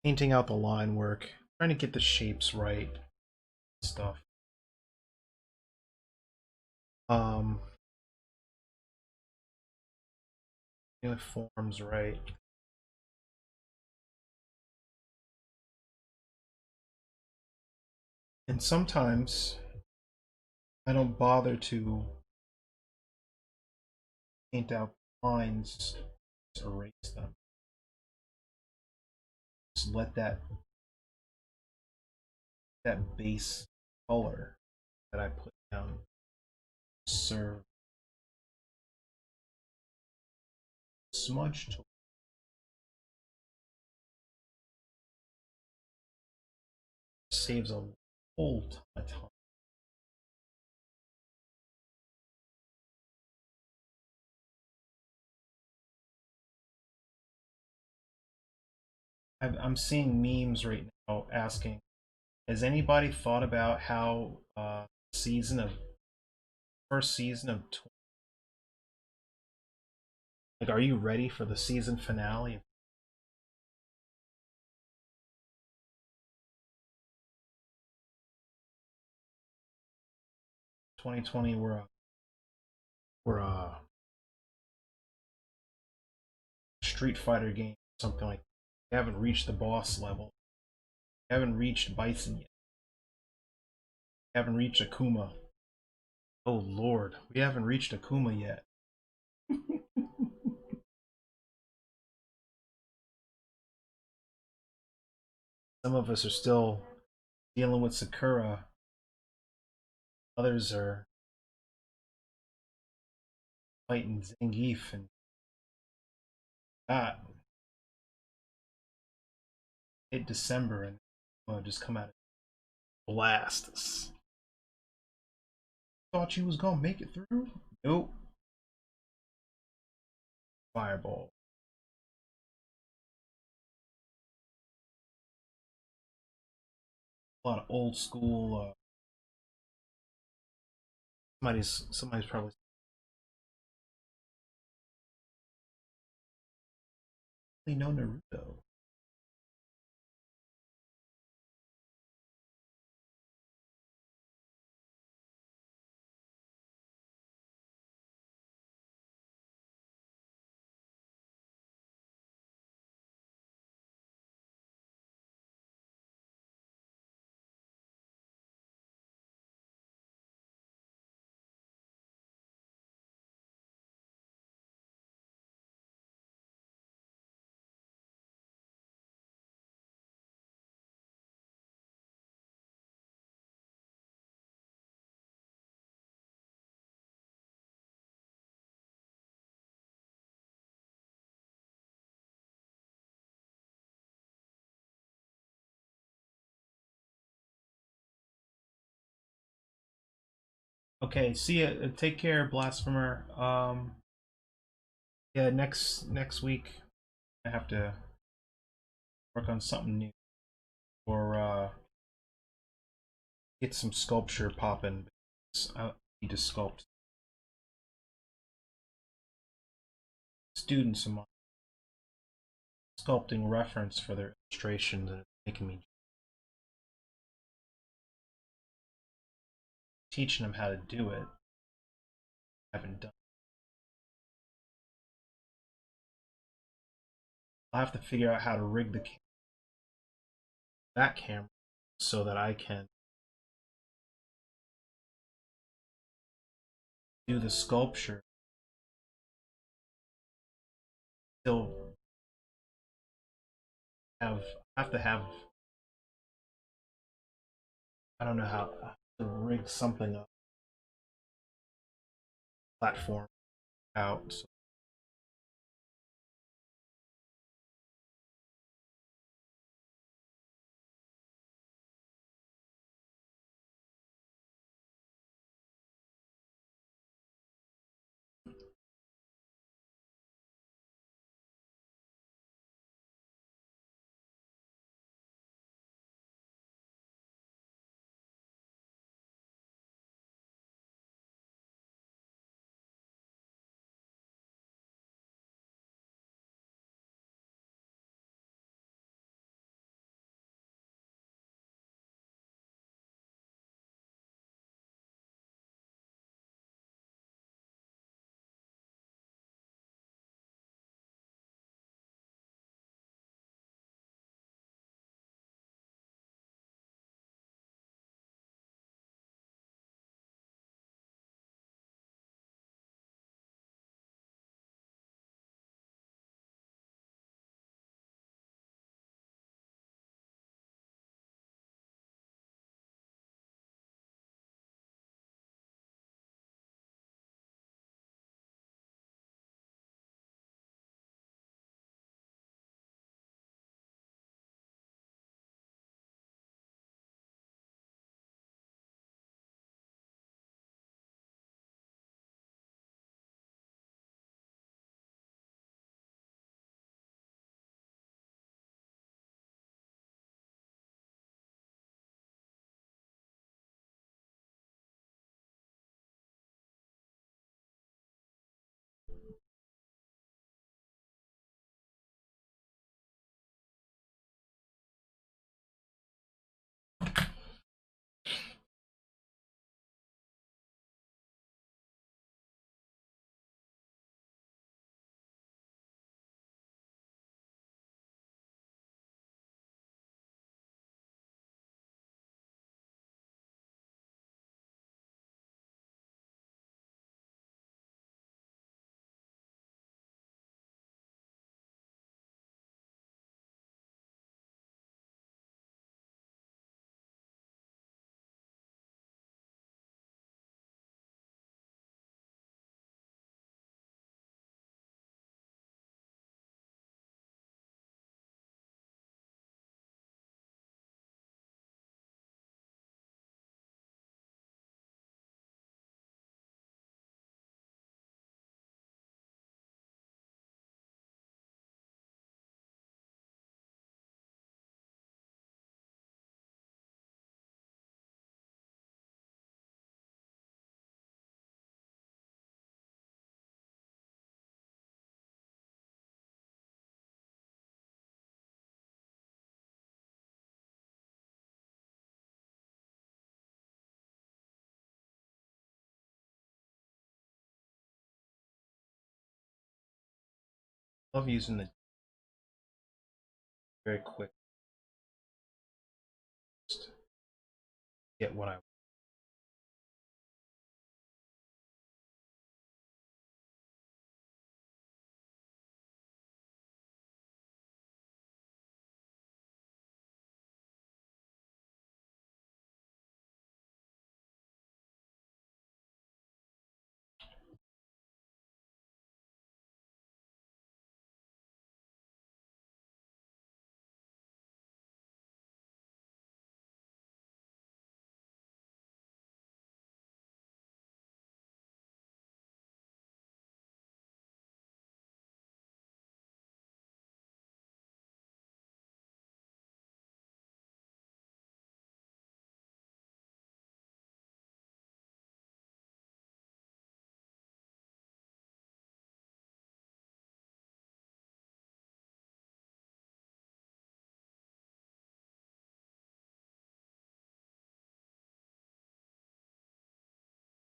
painting out the line work, trying to get the shapes right, stuff. Um, the forms right. And sometimes I don't bother to paint out lines, just erase them. Just let that base color that I put down serve smudge tool. Saves a whole ton of time. I'm seeing memes right now asking, has anybody thought about how season of first season of like, are you ready for the season finale of 2020? We're Street Fighter game, something like that. We haven't reached the boss level. We haven't reached Bison yet. We haven't reached Akuma. Oh Lord, we haven't reached Akuma yet. Some of us are still dealing with Sakura. Others are fighting Zangief and that. Hit December and just come out and blast us. Thought you was gonna make it through? Nope. Fireball. A lot of old school. Somebody's probably know Naruto. Okay, see ya. Take care, Blasphemer. Yeah, next week I have to work on something new or get some sculpture popping. I need to sculpt students of mine sculpting reference for their illustrations, and it's making me teaching them how to do it. I haven't done. I'll have to figure out how to rig that camera so that I can do the sculpture. Still have to have, I don't know how to rig something up platform out. So Love using the very quick. Just get what I want.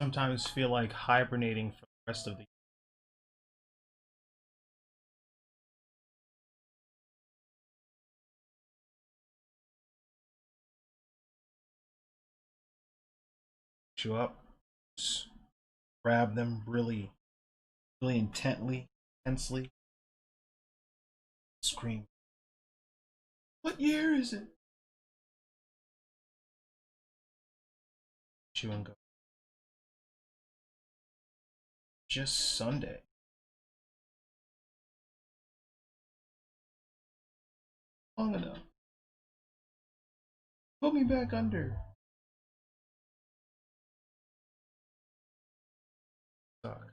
Sometimes feel like hibernating for the rest of the show up, just grab them really, really intensely, scream, "What year is it?" Chew and go. Just Sunday. Long enough. Put me back under. Sorry.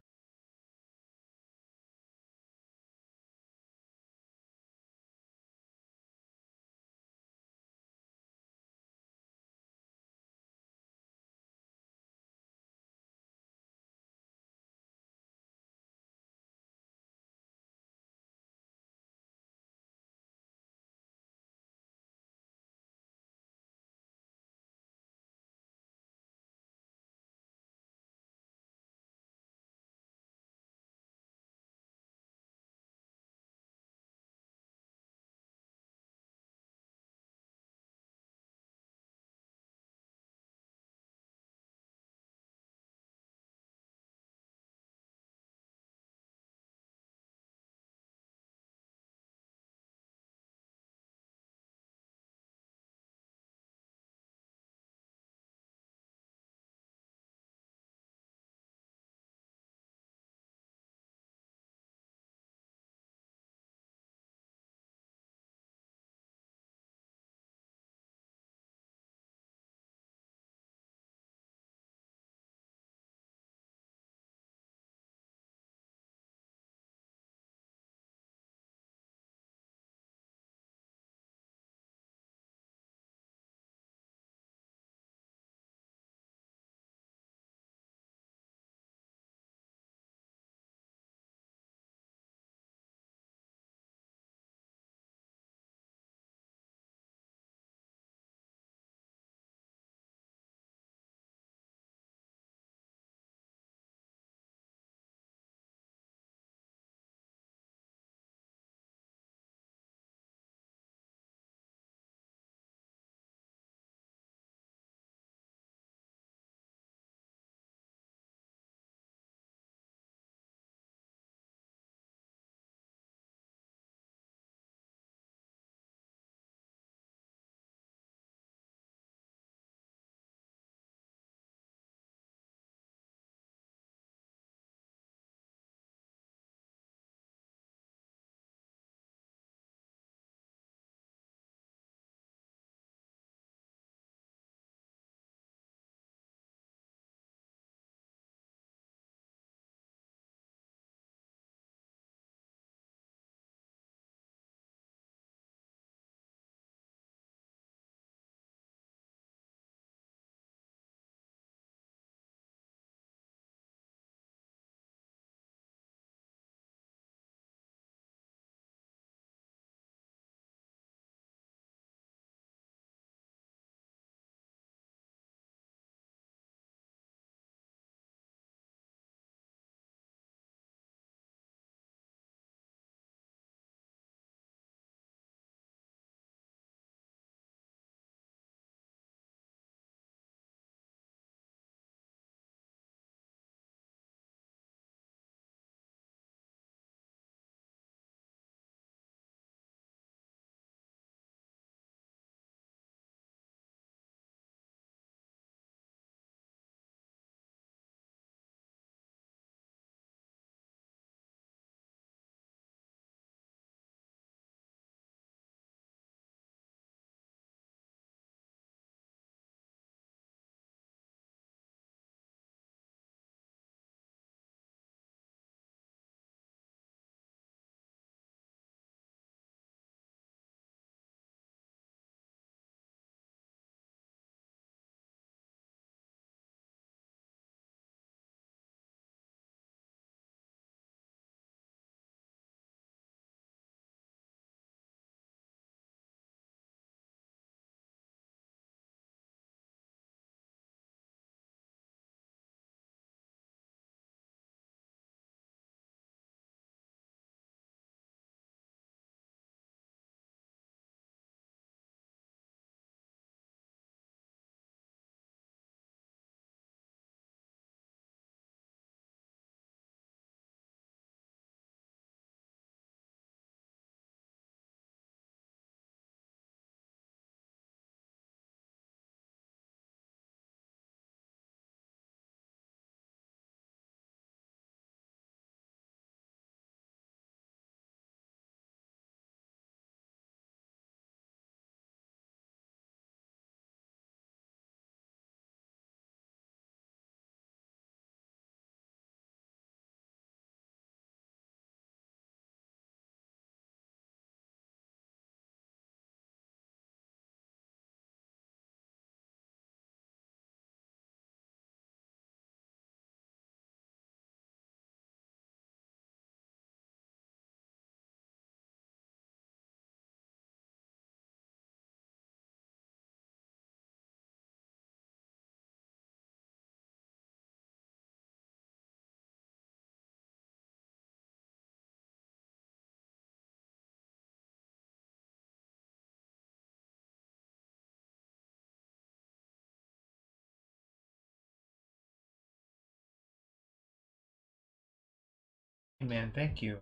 Hey man, thank you.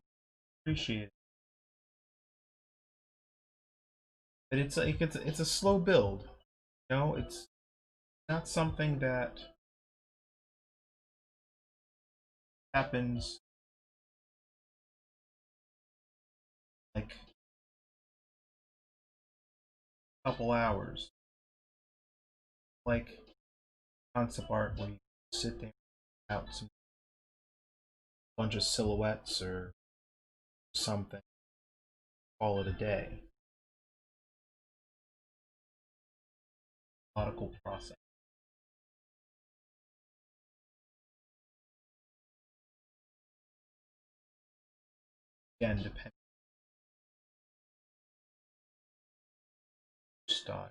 Appreciate it. But it's like it's a slow build. You know, it's not something that happens like a couple hours. Like concept art where you sit there out some bunch of silhouettes or something, call it a day. Methodical process. Again, depending on style.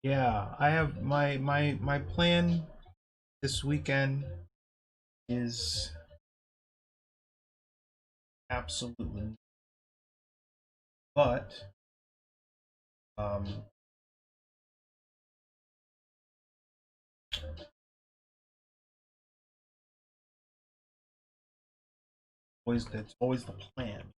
Yeah, I have my plan this weekend is absolutely, but um, always that's always the plan.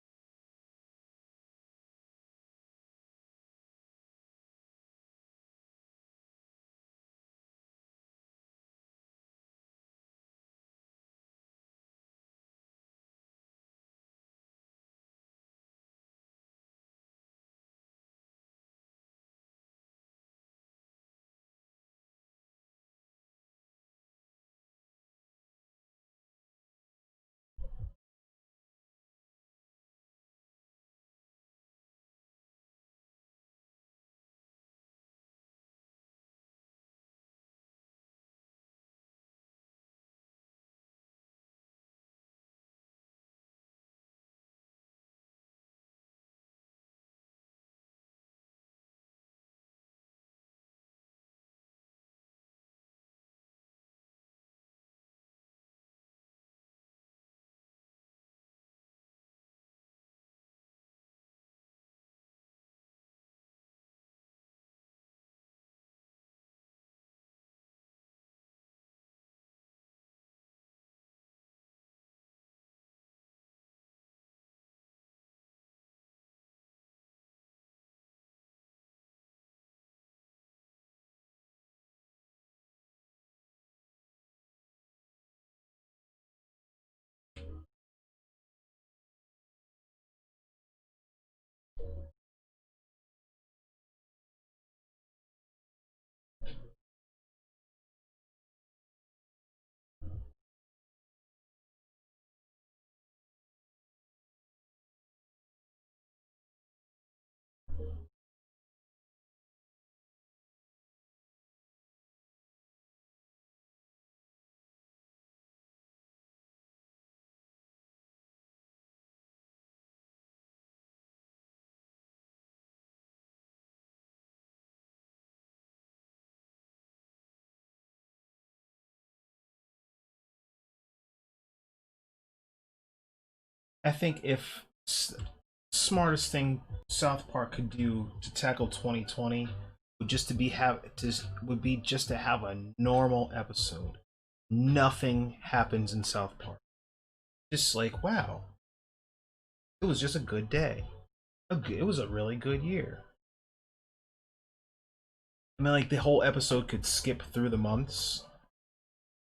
I think if smartest thing South Park could do to tackle 2020 would just to be have just would be just to have a normal episode. Nothing happens in South Park. Just like wow, it was just a good day. It was a really good year. I mean, like the whole episode could skip through the months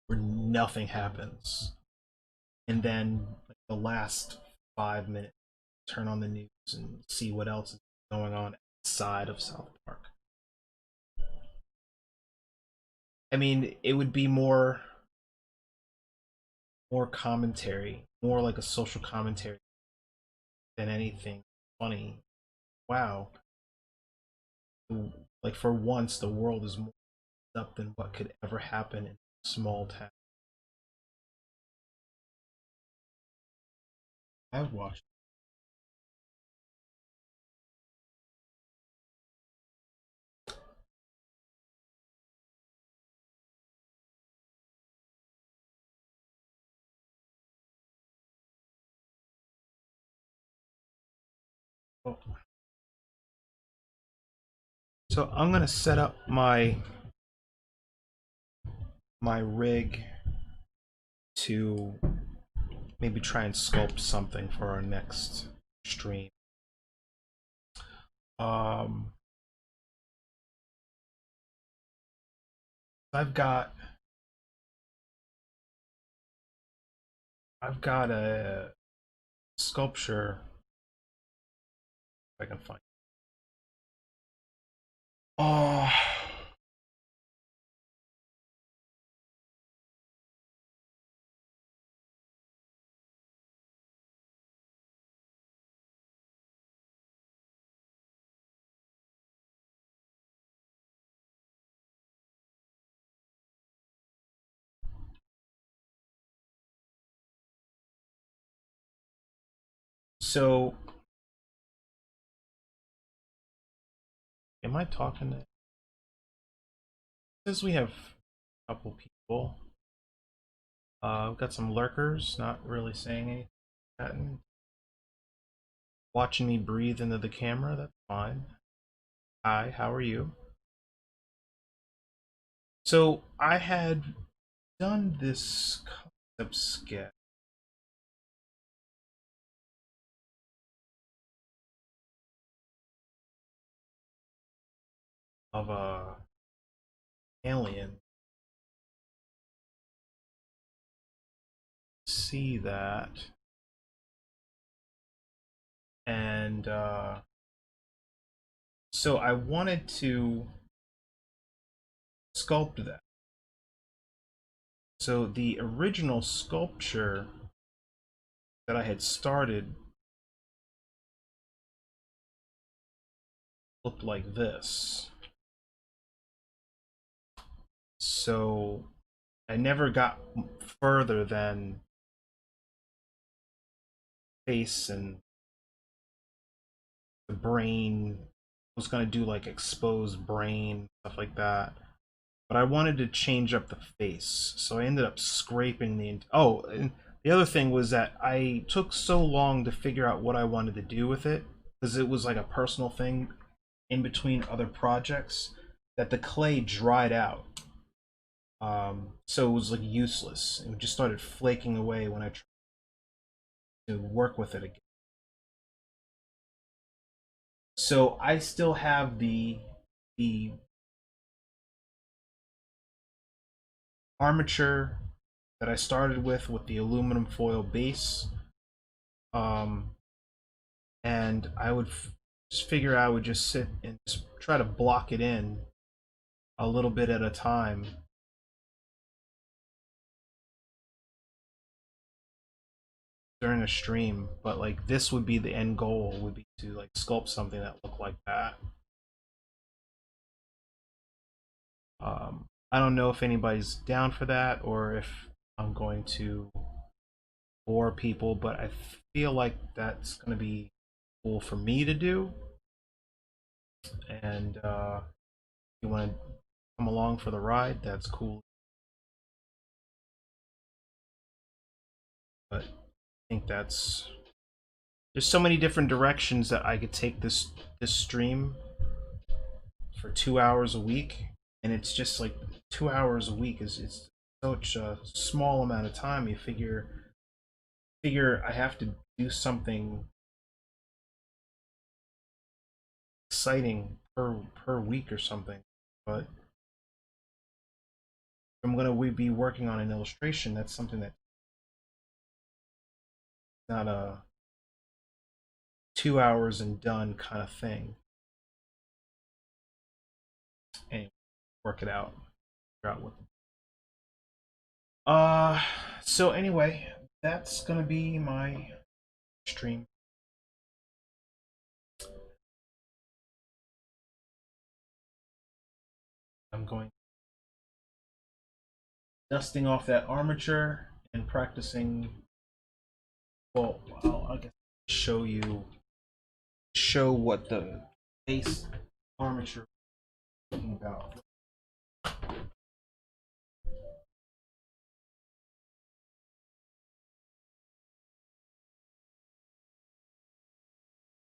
where nothing happens, and then like, the last 5 minutes, turn on the news and see what else is going on outside of South Park. I mean, it would be more commentary, more like a social commentary than anything funny. Wow, like for once, the world is more up than what could ever happen in a small town. I've watched. Oh. So I'm gonna set up my rig to maybe try and sculpt something for our next stream. Um, I've got I've got a sculpture. If I can find. Oh, so am I talking to? Because we have a couple people. We've got some lurkers, not really saying anything. Watching me breathe into the camera, that's fine. Hi, how are you? So I had done this concept sketch of a alien. See that, and so I wanted to sculpt that. So the original sculpture that I had started looked like this. So I never got further than face and the brain. I was gonna do like exposed brain, stuff like that. But I wanted to change up the face, so I ended up scraping the. Oh, and the other thing was that I took so long to figure out what I wanted to do with it because it was like a personal thing in between other projects that the clay dried out. So it was like useless. It just started flaking away when I tried to work with it again. So I still have the armature that I started with the aluminum foil base. Um, and I would just figure I would just sit and just try to block it in a little bit at a time during a stream. But like this would be the end goal would be to like sculpt something that looked like that. I don't know if anybody's down for that or if I'm going to bore people, but I feel like that's going to be cool for me to do. And if you want to come along for the ride, that's cool. But I think that's there's so many different directions that I could take this stream for 2 hours a week, and it's just like 2 hours a week is it's such a small amount of time. You figure I have to do something exciting per week or something. But if I'm gonna be working on an illustration, that's something that's not a 2 hours and done kind of thing. Anyway, work it out. Figure out what. So anyway, that's gonna be my stream. I'm going dusting off that armature and practicing. Well, I guess show what the base armature is talking about.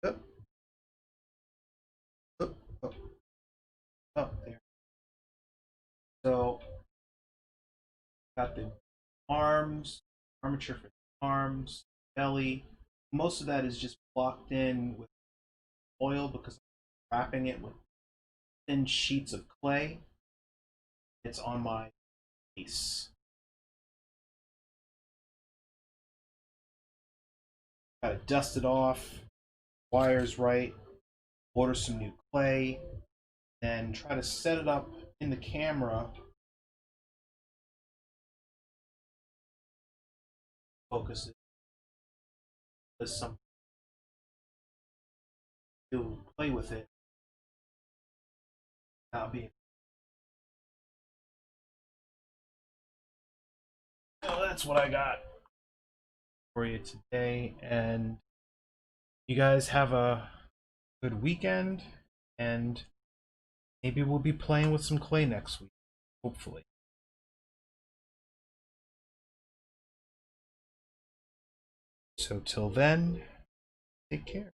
Up, up, up, up there. So got the arms, armature for the arms, belly. Most of that is just blocked in with oil because I'm wrapping it with thin sheets of clay. It's on my base. Gotta dust it off, wires right, order some new clay, and try to set it up in the camera. Focus it as something to play with it. Not be. So that's what I got for you today, and you guys have a good weekend, and maybe we'll be playing with some clay next week, hopefully. So till then, take care.